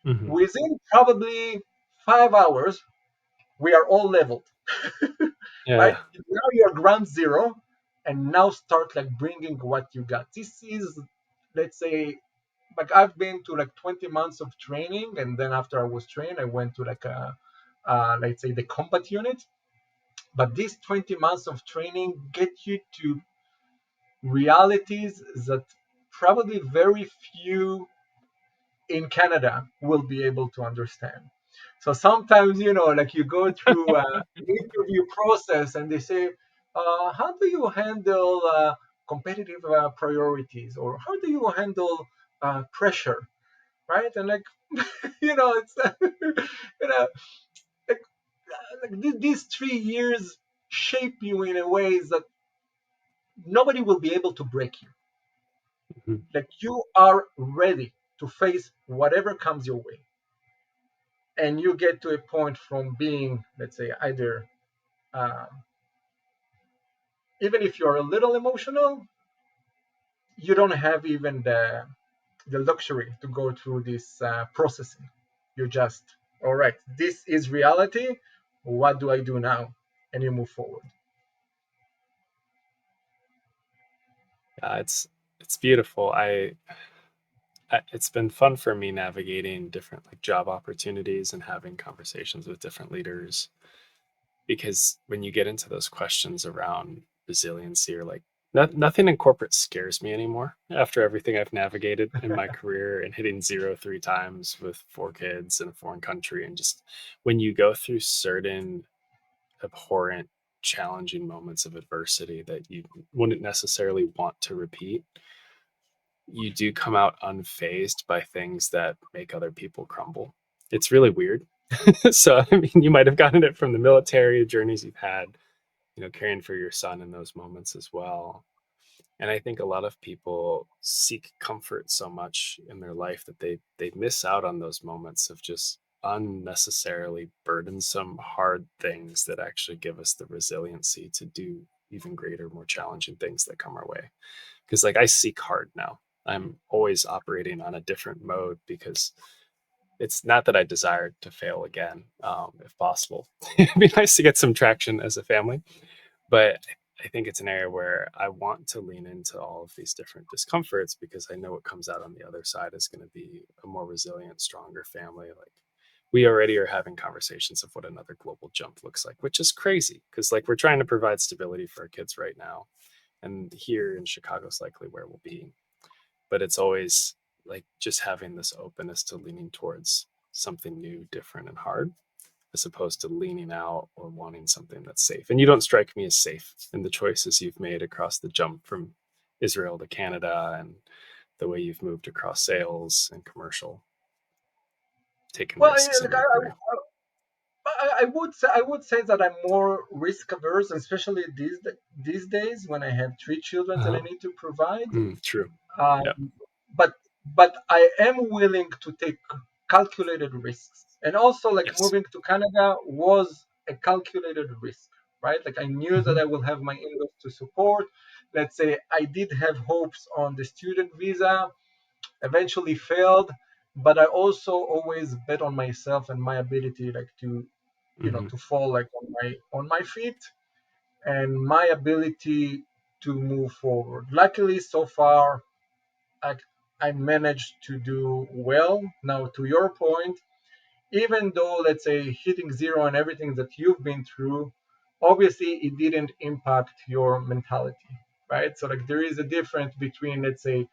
Hmm. Within probably 5 hours, we are all leveled, right? Yeah. Now you're ground zero, and now start like bringing what you got. This is, let's say, like I've been to like 20 months of training, and then after I was trained, I went to like a, let's say, the combat unit. But these 20 months of training get you to realities that probably very few in Canada will be able to understand. So sometimes, like you go through an interview process and they say, how do you handle competitive priorities, or how do you handle pressure, right? And like, it's, like, these 3 years shape you in a ways that nobody will be able to break you. Mhm. Like, you are ready to face whatever comes your way. And you get to a point from being, let's say, either, uh, even if you're a little emotional, you don't have even the luxury to go through this processing. You're just, all right, this is reality. What do I do now? And you move forward. It's beautiful. It's been fun for me navigating different like job opportunities and having conversations with different leaders, because when you get into those questions around resiliency or like nothing in corporate scares me anymore after everything I've navigated in my career and hitting zero 3 times with 4 kids in a foreign country. And just when you go through certain abhorrent, challenging moments of adversity that you wouldn't necessarily want to repeat, you do come out unfazed by things that make other people crumble. It's really weird. So, I mean, you might have gotten it from the military journeys you've had, caring for your son in those moments as well. And I think a lot of people seek comfort so much in their life that they miss out on those moments of just unnecessarily burdensome, hard things that actually give us the resiliency to do even greater, more challenging things that come our way. Because like I seek hard now. I'm always operating on a different mode because it's not that I desire to fail again, if possible. It'd be nice to get some traction as a family, but I think it's an area where I want to lean into all of these different discomforts because I know what comes out on the other side is going to be a more resilient, stronger family. Like we already are having conversations of what another global jump looks like, which is crazy because like we're trying to provide stability for our kids right now. And here in Chicago is likely where we'll be. But it's always like just having this openness to leaning towards something new, different, and hard, as opposed to leaning out or wanting something that's safe. And you don't strike me as safe in the choices you've made across the jump from Israel to Canada and the way you've moved across sales and commercial, taking Well, yeah, risks in like your career. I would say that I'm more risk averse, especially these days when I have 3 children that I Uh-huh. need to provide. True. Um, Yeah. but I am willing to take calculated risks. And also, like, Yes. moving to Canada was a calculated risk, right? Like, I knew that Hmm. I will have my in-laws to support. Let's say I did have hopes on the student visa, eventually failed. but I also always bet on myself and my ability, like to, Hmm. to fall like on my feet, and my ability to move forward. Luckily, so far, I, I managed to do well. Now, to your point, even though, let's say, hitting zero and everything that you've been through, obviously it didn't impact your mentality, right? So, like, there is a difference between, let's say,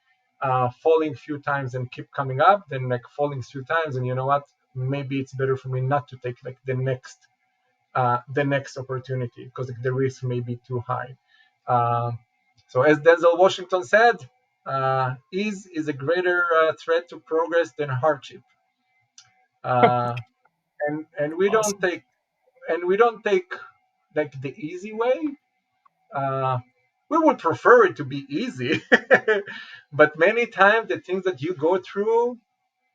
falling a few times and keep coming up, than like falling a few times and, you know what, maybe it's better for me not to take like the next opportunity, because the risk may be too high. So, as Denzel Washington said, ease is a greater threat to progress than hardship. Uh, and we don't Awesome. take and we don't take like the easy way. Uh, we would prefer it to be easy, but many times the things that you go through,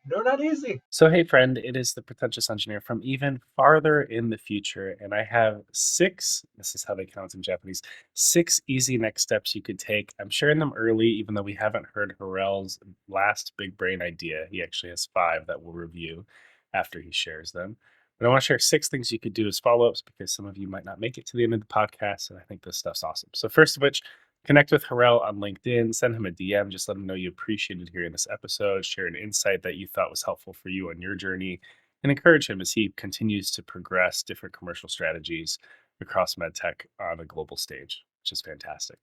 they're not easy. So, hey, friend, it is the pretentious engineer from even farther in the future. And I have six, this is how they count in Japanese, six easy next steps you could take. I'm sharing them early, even though we haven't heard Harel's last big brain idea. He actually has five that we'll review after he shares them. But I want to share six things you could do as follow ups because some of you might not make it to the end of the podcast. And I think this stuff's awesome. So, first of which, connect with Harel on LinkedIn, send him a DM, just let him know you appreciated hearing this episode, share an insight that you thought was helpful for you on your journey, and encourage him as he continues to progress different commercial strategies across MedTech on a global stage, which is fantastic.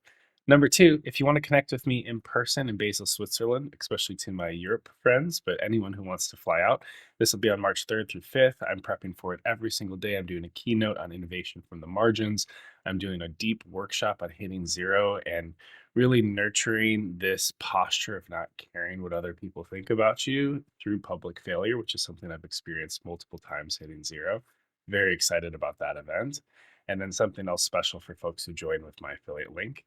Number two, if you want to connect with me in person in Basel, Switzerland, especially to my Europe friends, but anyone who wants to fly out, this will be on March 3rd through 5th. I'm prepping for it every single day. I'm doing a keynote on innovation from the margins. I'm doing a deep workshop on hitting zero and really nurturing this posture of not caring what other people think about you through public failure, which is something I've experienced multiple times hitting zero. Very excited about that event. And then something else special for folks who join with my affiliate link.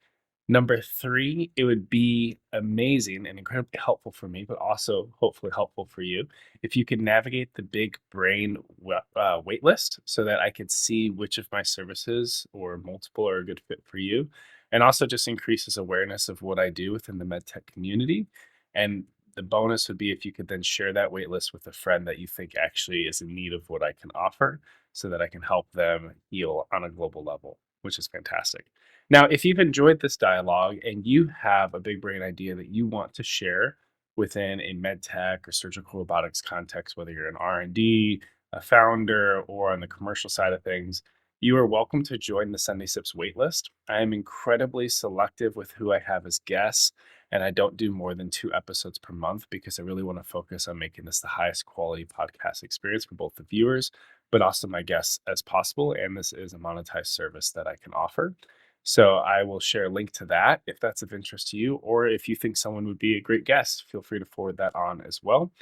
Number three, it would be amazing and incredibly helpful for me, but also hopefully helpful for you if you could navigate the Big Brain waitlist so that I could see which of my services or multiple are a good fit for you, and also just increases awareness of what I do within the MedTech community. And the bonus would be if you could then share that waitlist with a friend that you think actually is in need of what I can offer so that I can help them heal on a global level, which is fantastic. Now, if you've enjoyed this dialogue and you have a big brain idea that you want to share within a med tech or surgical robotics context, whether you're an R&D, a founder, or on the commercial side of things, you are welcome to join the Sunday Sips waitlist. I am incredibly selective with who I have as guests, and I don't do more than 2 episodes per month because I really want to focus on making this the highest quality podcast experience for both the viewers, but also my guests as possible. And this is a monetized service that I can offer. So I will share a link to that if that's of interest to you, or if you think someone would be a great guest, feel free to forward that on as well.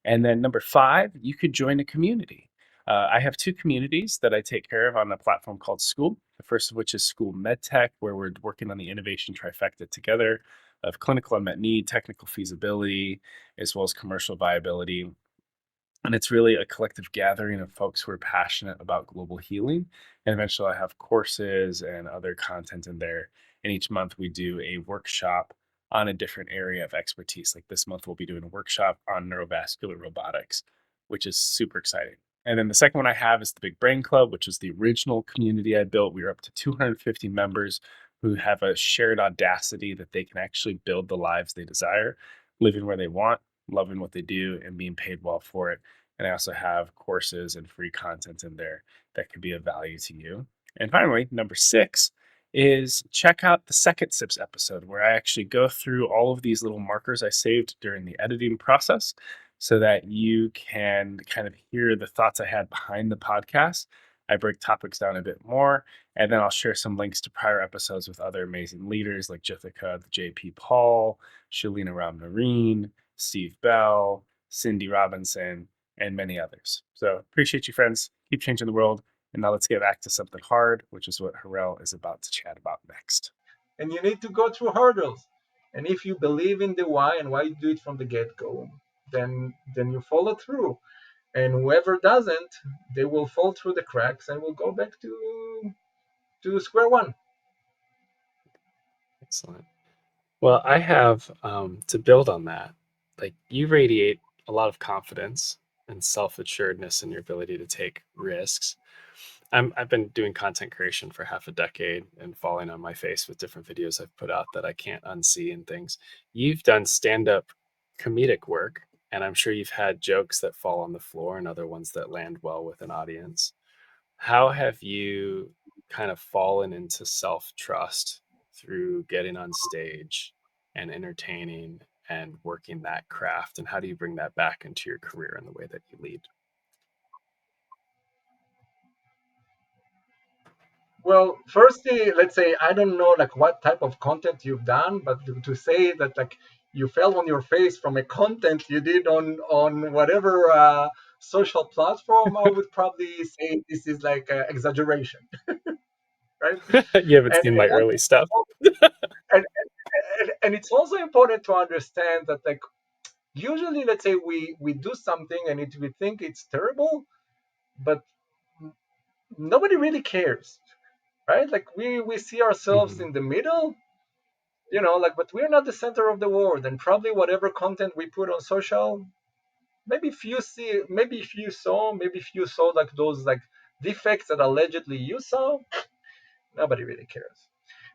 And then number five, you could join a community. I have two communities that I take care of on a platform called Skool. The first of which is Skool MedTech, where we're working on the innovation trifecta together of clinical unmet need, technical feasibility, as well as commercial viability. And it's really a collective gathering of folks who are passionate about global healing. And eventually, I have courses and other content in there. And each month, we do a workshop on a different area of expertise. Like this month, we'll be doing a workshop on neurovascular robotics, which is super exciting. And then the second one I have is the Big Brain Club, which is the original community I built. We are up to 250 members who have a shared audacity that they can actually build the lives they desire, living where they want, loving what they do, and being paid well for it. And I also have courses and free content in there that could be of value to you. And finally, number six is check out the second SIPS episode where I actually go through all of these little markers I saved during the editing process so that you can kind of hear the thoughts I had behind the podcast. I break topics down a bit more, and then I'll share some links to prior episodes with other amazing leaders like Juthika, the JP Paul, Shelina Ramnarine, Steve Bell, Cindy Robinson, and many others. So appreciate you, friends. Keep changing the world. And now let's get back to something hard, which is what Harel is about to chat about next. And you need to go through hurdles. And if you believe in the why and why you do it from the get-go, then you follow through. And whoever doesn't, they will fall through the cracks and will go back to square one. Excellent. Well, I have to build on that. Like you radiate a lot of confidence and self-assuredness in your ability to take risks. I've been doing content creation for half a decade and falling on my face with different videos I've put out that I can't unsee and things. You've done stand-up comedic work, and I'm sure you've had jokes that fall on the floor and other ones that land well with an audience. How have you kind of fallen into self-trust through getting on stage and entertaining and working that craft? And how do you bring that back into your career and the way that you lead? Well, firstly, let's say I don't know like what type of content you've done, but to say that like you fell on your face from a content you did on whatever social platform, I would probably say this is like exaggeration, right? You haven't And seen and, my early stuff. and it's also important to understand that like usually, let's say we do something and we think it's terrible, but nobody really cares, right? Like we see ourselves Mhm. in the middle, like, but we're not the center of the world, and probably whatever content we put on social, maybe if you saw like those like defects that allegedly you saw, nobody really cares.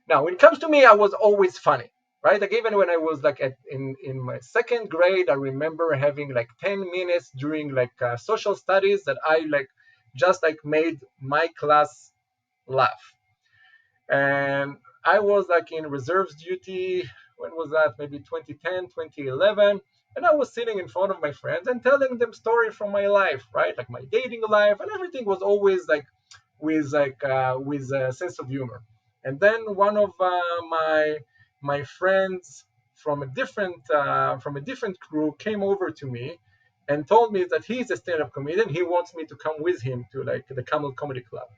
Now, when it comes to me, I was always funny, right? Like even when I was like in my second grade, I remember having like 10 minutes during like social studies that I like just like made my class laugh. And I was like in reserves duty. When was that? Maybe 2010, 2011. And I was sitting in front of my friends and telling them story from my life, right? Like my dating life, and everything was always like with a sense of humor. And then one of my friends from a different crew came over to me and told me that he's a stand-up comedian. He wants me to come with him to like the Camel Comedy Club.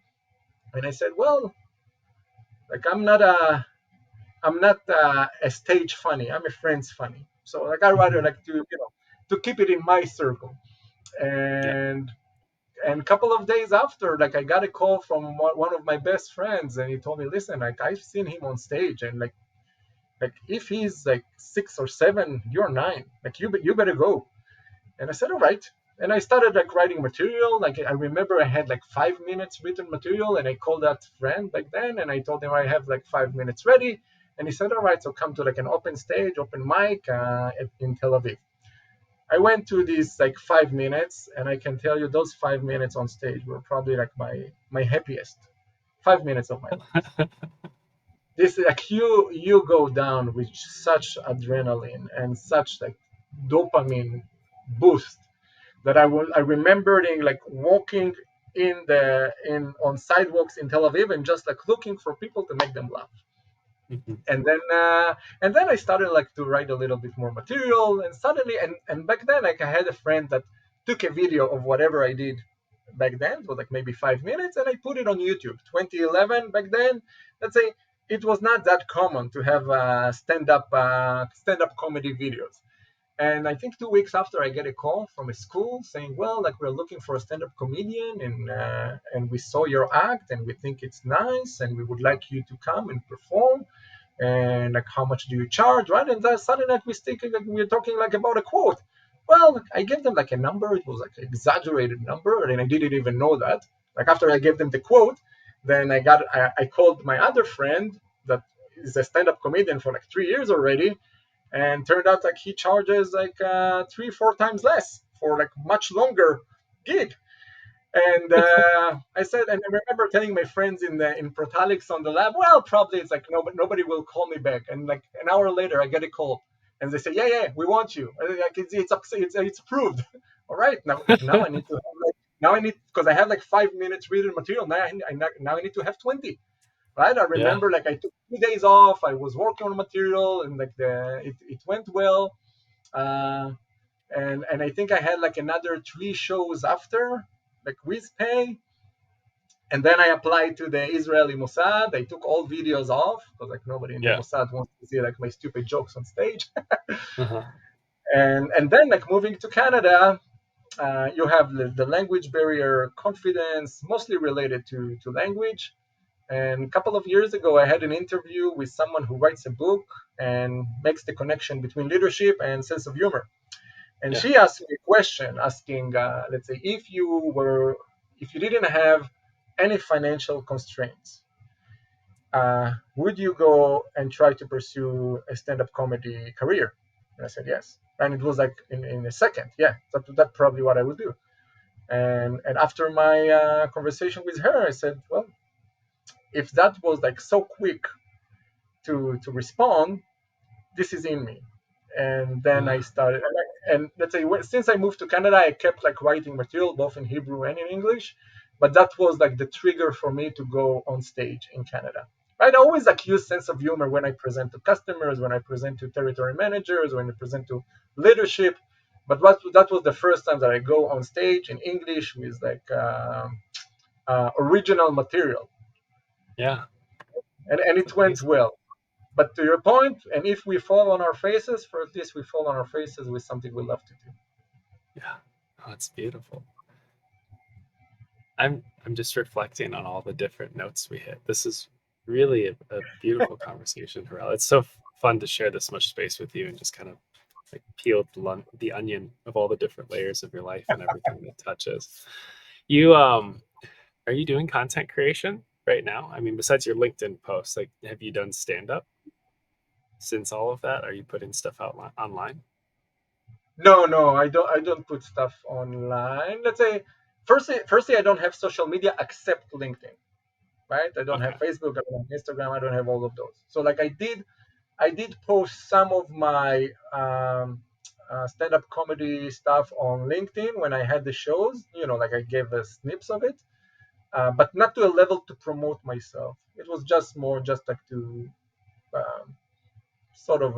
And I said, well, like I'm not a stage funny. I'm a friends funny. So like I rather Mhm. like to keep it in my circle. Yeah. And a couple of days after, like I got a call from one of my best friends, and he told me, listen, like I've seen him on stage, and like if he's like 6 or 7, you're 9. Like you better go. And I said, all right. And I started like writing material. Like I remember I had like 5 minutes written material, and I called that friend back then, and I told him I have like 5 minutes ready. And he said, all right, so come to like an open stage, open mic in Tel Aviv. I went to these like 5 minutes, and I can tell you those 5 minutes on stage were probably like my happiest 5 minutes of my life. This like you go down with such adrenaline and such like dopamine boost that I remembering like walking in on sidewalks in Tel Aviv and just like looking for people to make them laugh. Mhm. And then I started like to write a little bit more material, and suddenly and back then like I had a friend that took a video of whatever I did back then. It was like maybe 5 minutes, and I put it on YouTube. 2011 back then, let's say it was not that common to have stand up comedy videos. And I think 2 weeks after, I get a call from a school saying, "Well, like we're looking for a stand-up comedian, and we saw your act, and we think it's nice, and we would like you to come and perform. And like, how much do you charge?" Right? And then suddenly, like we're talking like about a quote. Well, I gave them like a number. It was like an exaggerated number, and I didn't even know that. Like after I gave them the quote, then I called my other friend that is a stand-up comedian for like 3 years already, and turned out like he charges like 3 4 times less for like much longer gig. And I said, and I remember telling my friends in Protalics on the lab, well, probably it's like nobody will call me back. And like an hour later, I get a call, and they say, yeah, we want you. And like it's approved. All right, now I need to have like now I need because I have like 5 minutes reading material. Now I need to have 20. Right? I Yeah. remember like I took 2 days off. I was working on material, and like it went well. Uh, and I think I had like another 3 shows after, like with pay. And then I applied to the Israeli Mossad. I took all videos off because like nobody in the Yeah. Mossad wants to see like my stupid jokes on stage. Uh-huh. And then like moving to Canada, you have the language barrier, confidence, mostly related to language. And a couple of years ago, I had an interview with someone who writes a book and makes the connection between leadership and sense of humor. And Yeah. she asked me a question, asking, let's say, if you didn't have any financial constraints, would you go and try to pursue a stand-up comedy career? And I said yes. And it was like in a second, yeah, that's probably what I would do. And after my conversation with her, I said, well, if that was like so quick to respond, this is in me. And then I Yeah. started, and let's say since I moved to Canada, I kept like writing material both in Hebrew and in English, but that was like the trigger for me to go on stage in Canada. Right, I always like use sense of humor when I present to customers, when I present to territory managers, when I present to leadership. But that was the first time that I go on stage in English with like original material, Yeah. and It's it went amazing. well. But to your point, and if we fall on our faces, for at least we fall on our faces with something we love to do. Yeah. Oh, it's beautiful. I'm just reflecting on all the different notes we hit. This is really a beautiful conversation, Harel. It's so fun to share this much space with you and just kind of like peel the onion of all the different layers of your life and everything that touches. You are you doing content creation right now? I mean, besides your LinkedIn posts, like have you done stand up since all of that? Are you putting stuff out online? No, no, I don't put stuff online. Let's say, firstly, I don't have social media except LinkedIn, right? I don't Okay. have Facebook, I don't have Instagram, I don't have all of those. So like I did post some of my stand-up comedy stuff on LinkedIn when I had the shows. Like I gave the snips of it, but not to a level to promote myself. It was just more just like to um, sort of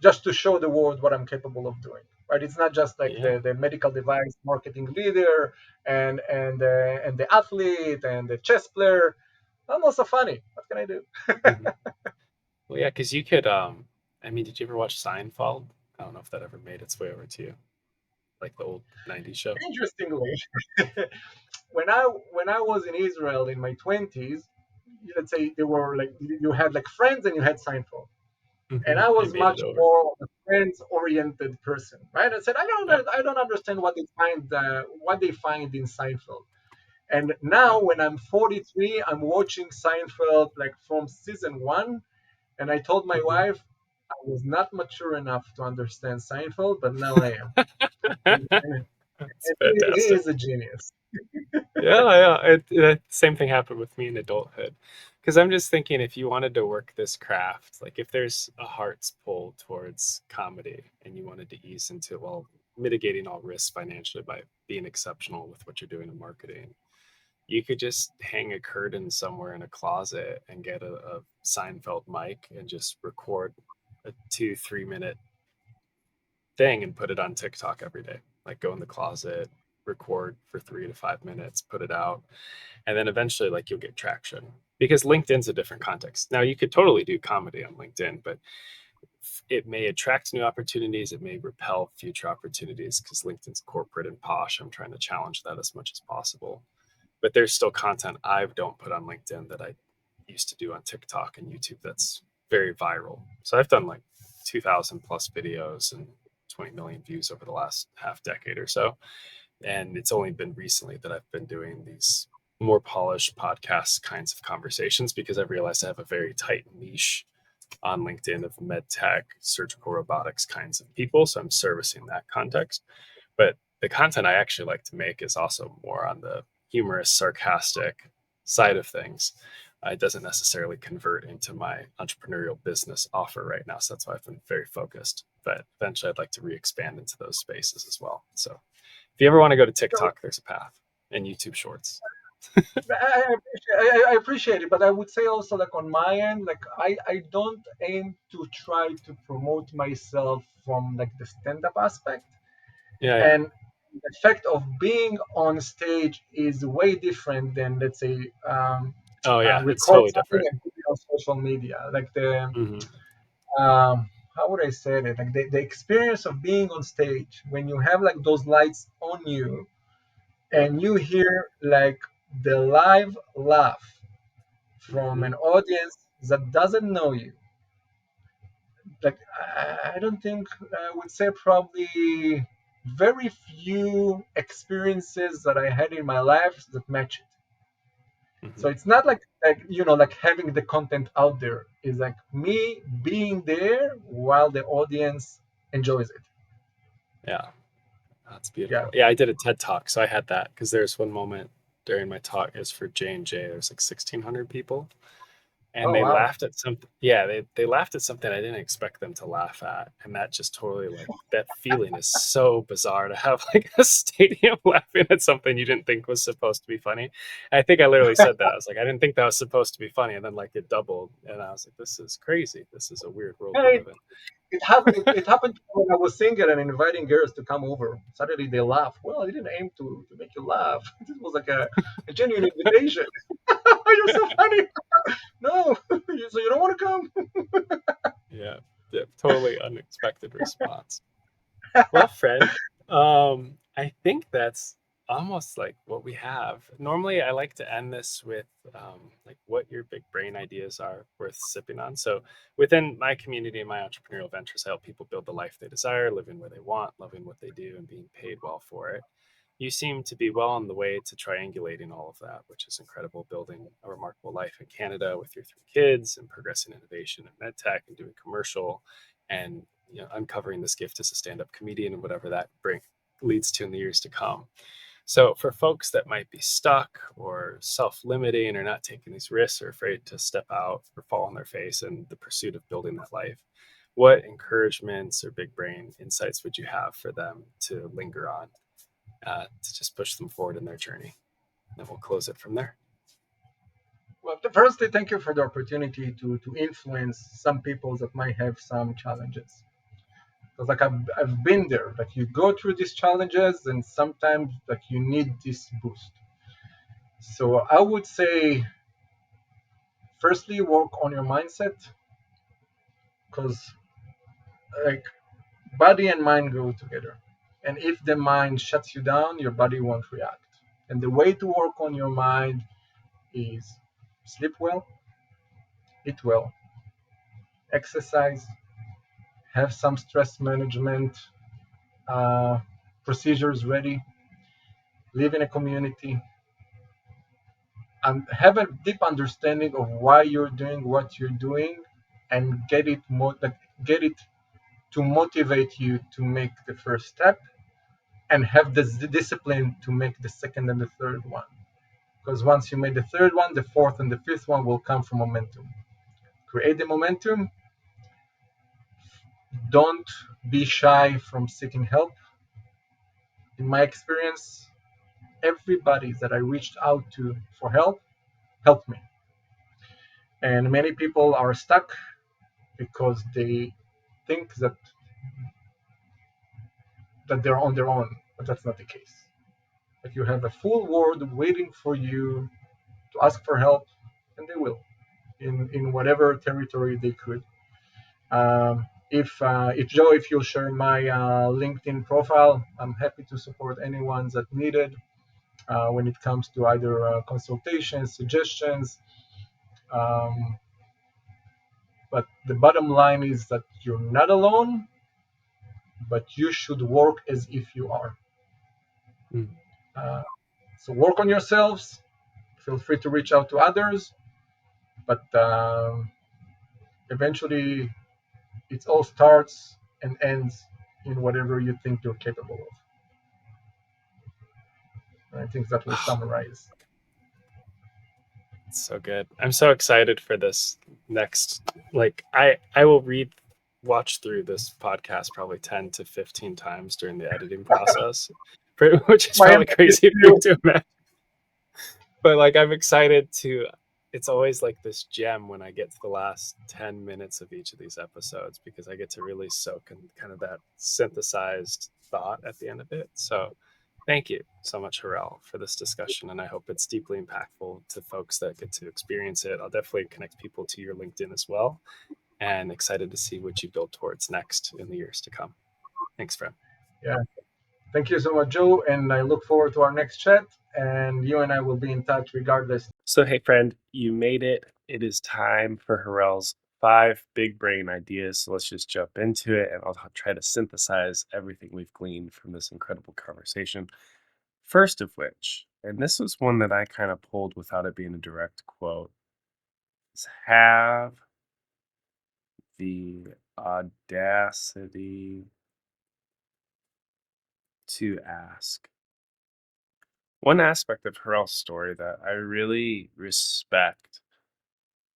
just to show the world what I'm capable of doing. Right? It's not just like Yeah. the medical device marketing leader and the athlete and the chess player. I'm also funny. What can I do? Hmm. Well, yeah, because you could. I mean, did you ever watch Seinfeld? I don't know if that ever made its way over to you, like the old '90s show. Interestingly, when I was in Israel in my 20s, let's say there were like you had like Friends and you had Seinfeld, and I They was made much it over. more of a Friends-oriented person, right? I said Yeah. I don't understand what they find in Seinfeld. And Yeah. now when I'm 43, I'm watching Seinfeld like from season one, and I told my Hmm. wife I was not mature enough to understand Seinfeld, but now I am. And That's he fantastic. is a genius. Yeah, yeah. Same thing happened with me in adulthood. Because I'm just thinking, if you wanted to work this craft, like if there's a heart's pull towards comedy and you wanted to ease into, well, mitigating all risks financially by being exceptional with what you're doing in marketing, you could just hang a curtain somewhere in a closet and get a Seinfeld mic and just record a 2-3 minute thing and put it on TikTok every day. Like go in the closet, record for 3 to 5 minutes, put it out, and then eventually like you'll get traction because LinkedIn's a different context. Now you could totally do comedy on LinkedIn, but it may attract new opportunities, it may repel future opportunities because LinkedIn's corporate and posh. I'm trying to challenge that as much as possible. But there's still content I don't put on LinkedIn that I used to do on TikTok and YouTube that's very viral. So I've done like 2,000 plus videos and 20 million views over the last half decade or so. And it's only been recently that I've been doing these more polished podcast kinds of conversations because I've realized I have a very tight niche on LinkedIn of MedTech, surgical robotics kinds of people. So I'm servicing that context. But the content I actually like to make is also more on the humorous, sarcastic side of things. It doesn't necessarily convert into my entrepreneurial business offer right now. So that's why I've been very focused. But eventually, I'd like to re expand into those spaces as well. So if you ever want to go to TikTok, there's a path and YouTube Shorts. I appreciate it, but I would say also like on my end, like I don't aim to try to promote myself from like the stand-up aspect. Yeah, yeah. And the fact of being on stage is way different than, let's say, Oh, yeah. It's record totally something different. and put it on social media. Like the Hmm. how would I say it? Like the experience of being on stage when you have like those lights on you Yeah. and you hear like the live laugh from Hmm. an audience that doesn't know you. Like I don't think, I would say probably very few experiences that I had in my life that match it. Hmm. So it's not like having the content out there. It's like me being there while the audience enjoys it. Yeah, that's Yeah. beautiful. Yeah, I did a TED talk, so I had that because there's one moment during my talk. It was for J&J. There's like 1,600 people, and Oh they wow. laughed at something. Yeah, they laughed at something I didn't expect them to laugh at, and that just totally, like, that feeling is so bizarre to have like a stadium laughing at something you didn't think was supposed to be funny. And I think I literally said that. I was like, I didn't think that was supposed to be funny, and then like it doubled, and I was like, this is crazy. This is a weird world we Yeah, live in. it happened when I was singing and inviting girls to come over. Suddenly they laugh. Well, I didn't aim to make you laugh. This was like a genuine invitation. You're so funny. No, so you don't want to come? Yeah, yeah, totally unexpected response. Well, friend, I think that's almost like what we have. Normally, I like to end this with like what your big brain ideas are worth sipping on. So, within my community and my entrepreneurial ventures, I help people build the life they desire, living where they want, loving what they do, and being paid well for it. You seem to be well on the way to triangulating all of that, which is incredible, building a remarkable life in Canada with your three kids and progressing innovation in medtech and doing commercial and, uncovering this gift as a stand-up comedian and whatever that leads to in the years to come. So for folks that might be stuck or self-limiting or not taking these risks or afraid to step out or fall on their face in the pursuit of building that life, what encouragements or big brain insights would you have for them to linger on, to just push them forward in their journey? And we'll close it from there. Well, firstly, thank you for the opportunity to influence some people that might have some challenges. Because like I've been there. Like you go through these challenges, and sometimes like you need this boost. So I would say, firstly, work on your mindset, because like body and mind go together. And if the mind shuts you down, your body won't react. And the way to work on your mind is sleep well, eat well, exercise, have some stress management uh, procedures ready, live in a community, and have a deep understanding of why you're doing what you're doing, and get it to motivate you to make the first step, and have the discipline to make the second and the third one. Because once you made the third one, the fourth and the fifth one will come from momentum. Create the momentum. Don't be shy from seeking help. In my experience, everybody that I reached out to for help helped me. And many people are stuck because they think that they're on their own, but that's not the case. That you have a full world waiting for you to ask for help, and they will, in whatever territory they could. If Joe, if you'll share my LinkedIn profile, I'm happy to support anyone that needed when it comes to either consultations, suggestions. Um, but the bottom line is that you're not alone, but you should work as if you are. Mm. Uh, so work on yourselves. Feel free to reach out to others, but eventually it all starts and ends in whatever you think you're capable of. I think that will Oh, summarize. it's so good. I'm so excited for this next. Like, I will watch through this podcast probably 10 to 15 times during the editing process, which is My probably empathy crazy to for you you. to imagine. But like, I'm excited to. It's always like this gem when I get to the last 10 minutes of each of these episodes, because I get to really soak in kind of that synthesized thought at the end of it. So thank you so much, Harel, for this discussion. And I hope it's deeply impactful to folks that get to experience it. I'll definitely connect people to your LinkedIn as well. And excited to see what you build towards next in the years to come. Thanks, friend. Yeah. Thank you so much, Joe. And I look forward to our next chat. And you and I will be in touch regardless. So, hey, friend, you made it. It is time for Harel's 5 big brain ideas. So let's just jump into it and I'll try to synthesize everything we've gleaned from this incredible conversation. First of which, and this was one that I kind of pulled without it being a direct quote, is have the audacity to ask. One aspect of Harel's story that I really respect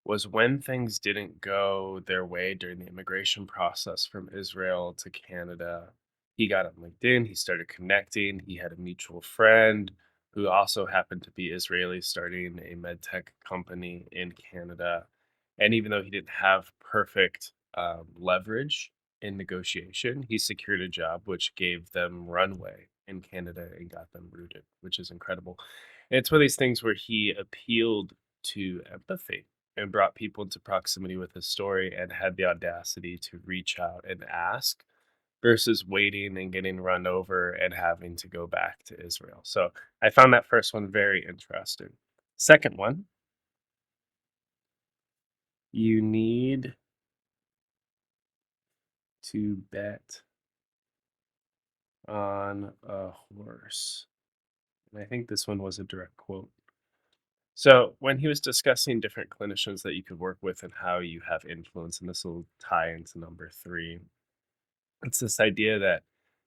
was when things didn't go their way during the immigration process from Israel to Canada. He got on LinkedIn, he started connecting, he had a mutual friend who also happened to be Israeli starting a MedTech company in Canada. And even though he didn't have perfect leverage in negotiation, he secured a job which gave them runway in Canada and got them rooted, which is incredible. And it's one of these things where he appealed to empathy and brought people into proximity with his story and had the audacity to reach out and ask versus waiting and getting run over and having to go back to Israel. So I found that first one very interesting. Second one, you need to bet on a horse. And I think this one was a direct quote. So when he was discussing different clinicians that you could work with and how you have influence, and this will tie into number 3, it's this idea that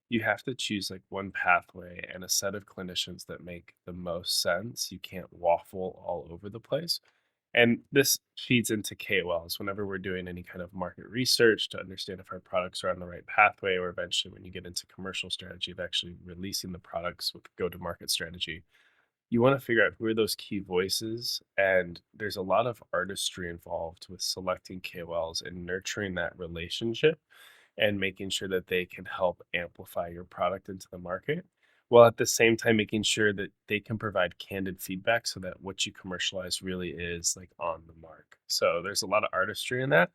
you have to choose like one pathway and a set of clinicians that make the most sense. You can't waffle all over the place. And this feeds into KOLs whenever we're doing any kind of market research to understand if our products are on the right pathway, or eventually when you get into commercial strategy of actually releasing the products with go to market strategy. You want to figure out who are those key voices. And there's a lot of artistry involved with selecting KOLs and nurturing that relationship and making sure that they can help amplify your product into the market, while at the same time making sure that they can provide candid feedback so that what you commercialize really is like on the mark. So there's a lot of artistry in that,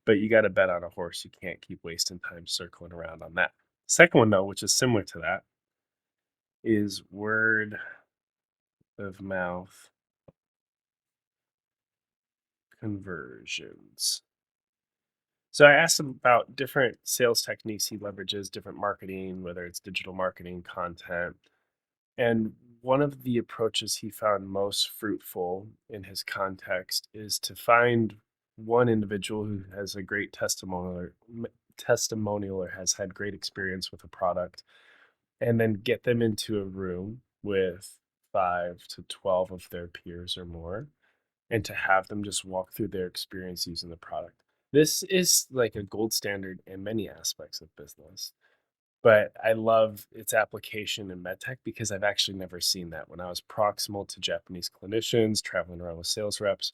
but you got to bet on a horse. You can't keep wasting time circling around on that. Second one, though, which is similar to that, is word of mouth conversions. So I asked him about different sales techniques he leverages, different marketing, whether it's digital marketing, content. And one of the approaches he found most fruitful in his context is to find one individual who has a great testimonial or has had great experience with a product, and then get them into a room with 5 to 12 of their peers or more, and to have them just walk through their experience using the product. This is like a gold standard in many aspects of business, but I love its application in MedTech because I've actually never seen that. When I was proximal to Japanese clinicians, traveling around with sales reps,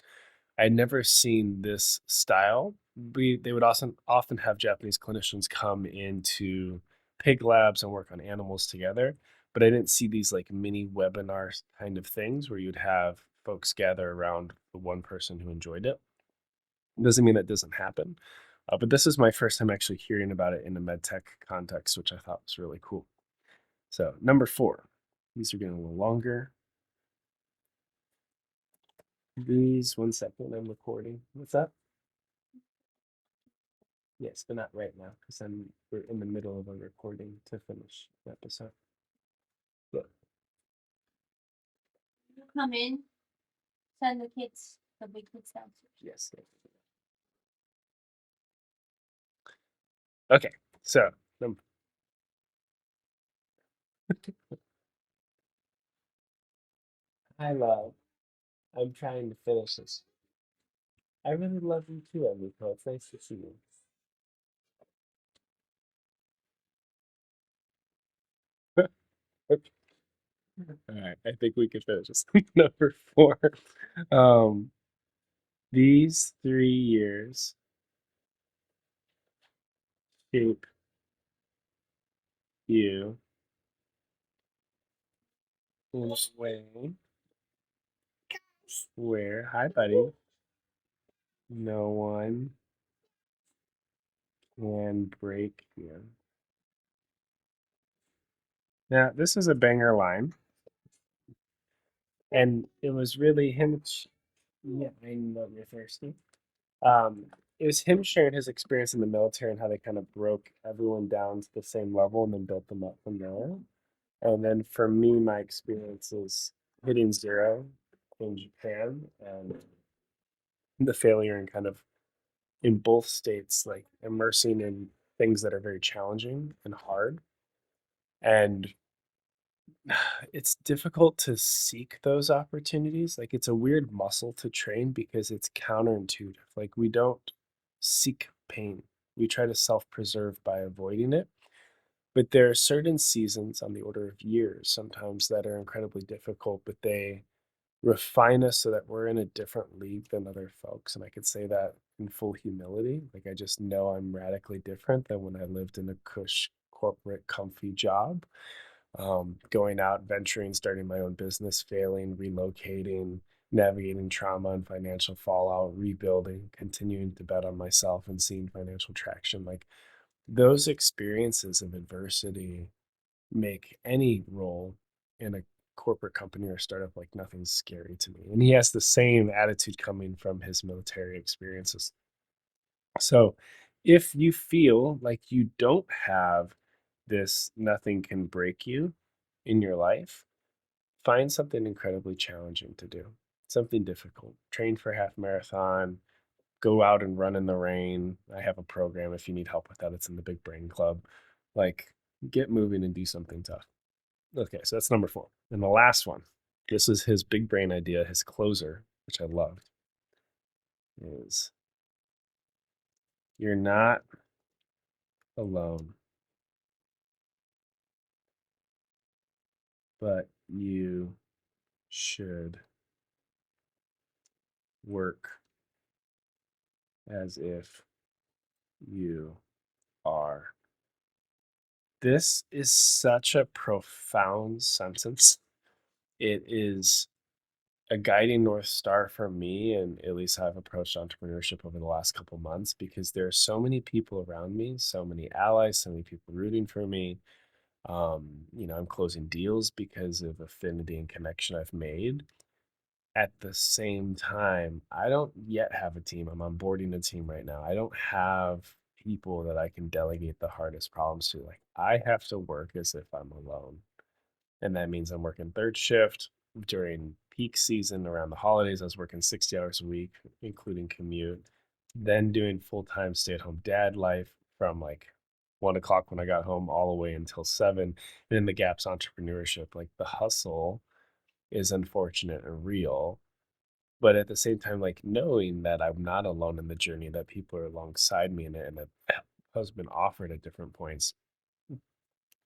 I'd never seen this style. They would often have Japanese clinicians come into pig labs and work on animals together, but I didn't see these like mini webinars kind of things where you'd have folks gather around the one person who enjoyed it. It doesn't mean that doesn't happen, but this is my first time actually hearing about it in a medtech context, which I thought was really cool. So number 4, these are getting a little longer. These, 1 second, I'm recording. What's up? Yes, but not right now because we're in the middle of a recording to finish the episode. But Come in, send the big kids downstairs. yes. Okay, so hi, love. I'm trying to finish this. I really love you too, Enrico. It's nice to see you. Okay. All right, I think we can finish this. Number 4. Um, these 3 years shape you in a way where, hi, buddy, no one can break you. Now, this is a banger line, and it was really him. Yeah, I know you're thirsty. it was him sharing his experience in the military and how they kind of broke everyone down to the same level and then built them up from there. And then for me, my experience is hitting zero in Japan and the failure and kind of in both states, like immersing in things that are very challenging and hard. And it's difficult to seek those opportunities. Like it's a weird muscle to train because it's counterintuitive. Like we don't seek pain. We try to self-preserve by avoiding it. But there are certain seasons on the order of years sometimes that are incredibly difficult, but they refine us so that we're in a different league than other folks. And I could say that in full humility. Like I just know I'm radically different than when I lived in a cush corporate comfy job. Going out, venturing, starting my own business, failing, relocating, navigating trauma and financial fallout, rebuilding, continuing to bet on myself and seeing financial traction. Like those experiences of adversity make any role in a corporate company or startup like nothing scary to me. And he has the same attitude coming from his military experiences. So if you feel like you don't have this nothing can break you in your life, find something incredibly challenging to do, something difficult. Train for a half marathon, go out and run in the rain. I have a program if you need help with that. It's in the Big Brain Club. Like, get moving and do something tough. Okay, so that's number 4. And the last one, this is his big brain idea, his closer, which I loved, is you're not alone, but you should work as if you are. This is such a profound sentence. It is a guiding North Star for me, and at least how I've approached entrepreneurship over the last couple months, because there are so many people around me, so many allies, so many people rooting for me. I'm closing deals because of affinity and connection I've made. At the same time, I don't yet have a team. I'm onboarding a team right now. I don't have people that I can delegate the hardest problems to. Like, I have to work as if I'm alone. And that means I'm working third shift during peak season around the holidays. I was working 60 hours a week, including commute, then doing full time stay at home dad life from like 1 o'clock when I got home all the way until 7. And then the gaps entrepreneurship. Like the hustle is unfortunate and real. But at the same time, like knowing that I'm not alone in the journey, that people are alongside me in it and that has been offered at different points,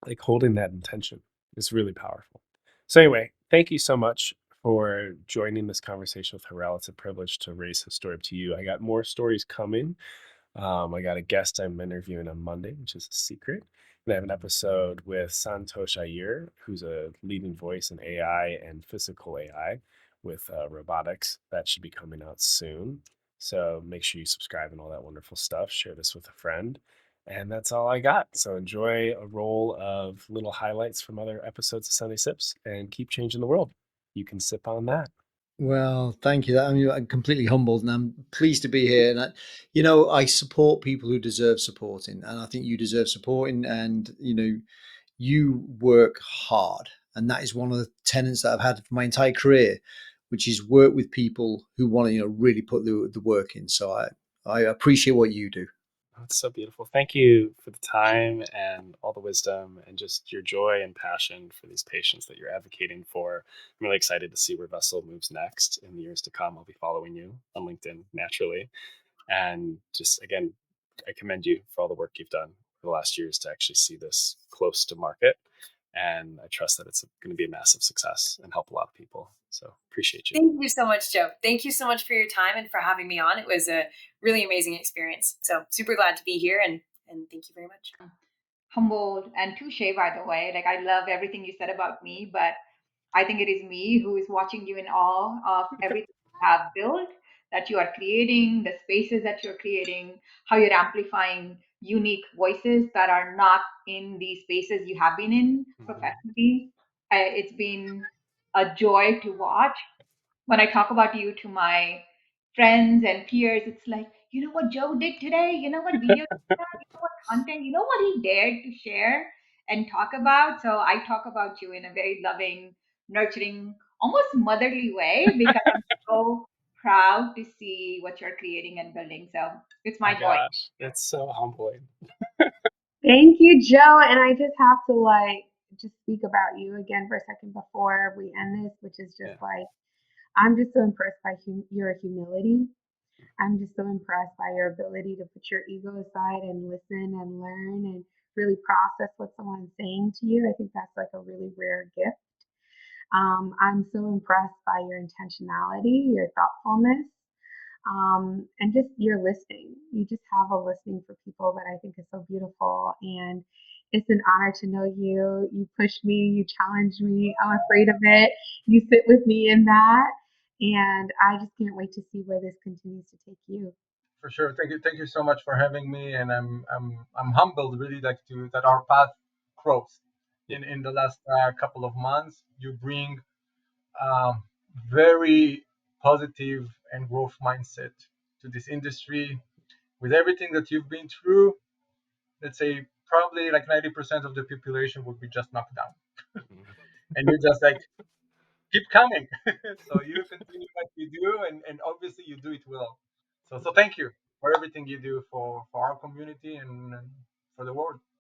like holding that intention is really powerful. So anyway, thank you so much for joining this conversation with Harel. It's a privilege to raise his story up to you. I got more stories coming. I got a guest I'm interviewing on Monday, which is a secret. And I have an episode with Santosh Iyer, who's a leading voice in AI and physical AI with robotics. That should be coming out soon. So make sure you subscribe and all that wonderful stuff. Share this with a friend. And that's all I got. So enjoy a roll of little highlights from other episodes of Sunday Sips and keep changing the world. You can sip on that. Well, thank you. I'm completely humbled, and I'm pleased to be here. And I support people who deserve supporting, and I think you deserve supporting. And you work hard, and that is one of the tenets that I've had for my entire career, which is work with people who want to really put the work in. So I appreciate what you do. That's so beautiful. Thank you for the time and all the wisdom and just your joy and passion for these patients that you're advocating for. I'm really excited to see where Vessel moves next in the years to come. I'll be following you on LinkedIn naturally. And just again, I commend you for all the work you've done for the last years to actually see this close to market. And I trust that it's going to be a massive success and help a lot of people. So appreciate you. Thank you so much, Joe. Thank you so much for your time and for having me on. It was a really amazing experience. So super glad to be here and thank you very much. Humbled and touche, by the way. Like, I love everything you said about me, but I think it is me who is watching you in awe of everything you have built, that you are creating, the spaces that you're creating, how you're amplifying unique voices that are not in the spaces you have been in professionally. It's been a joy to watch. When I talk about you to my friends and peers, it's like, you know what Joe did today? You know what video? You know what content? You know what he dared to share and talk about? So I talk about you in a very loving, nurturing, almost motherly way because I'm so proud to see what you're creating and building. So it's My my joy. gosh, it's so humbling. Thank you, Joe. And I just have to just speak about you again for a second before we end this, which is just Yeah. I'm just so impressed by your humility. I'm just so impressed by your ability to put your ego aside and listen and learn and really process what someone's saying to you. I think that's like a really rare gift. I'm so impressed by your intentionality, your thoughtfulness, and just your listening. You just have a listening for people that I think is so beautiful. And it's an honor to know you. You push me, you challenge me. I'm afraid of it. You sit with me in that. And I just can't wait to see where this continues to take you. For sure. Thank you so much for having me, and I'm humbled really like to that our path crossed in the last couple of months. You bring um, very positive and growth mindset to this industry with everything that you've been through. Let's say probably like 90% of the population would be just knocked down, and you just like keep coming. So you continue what you do, and obviously you do it well. So thank you for everything you do for our community and for the world.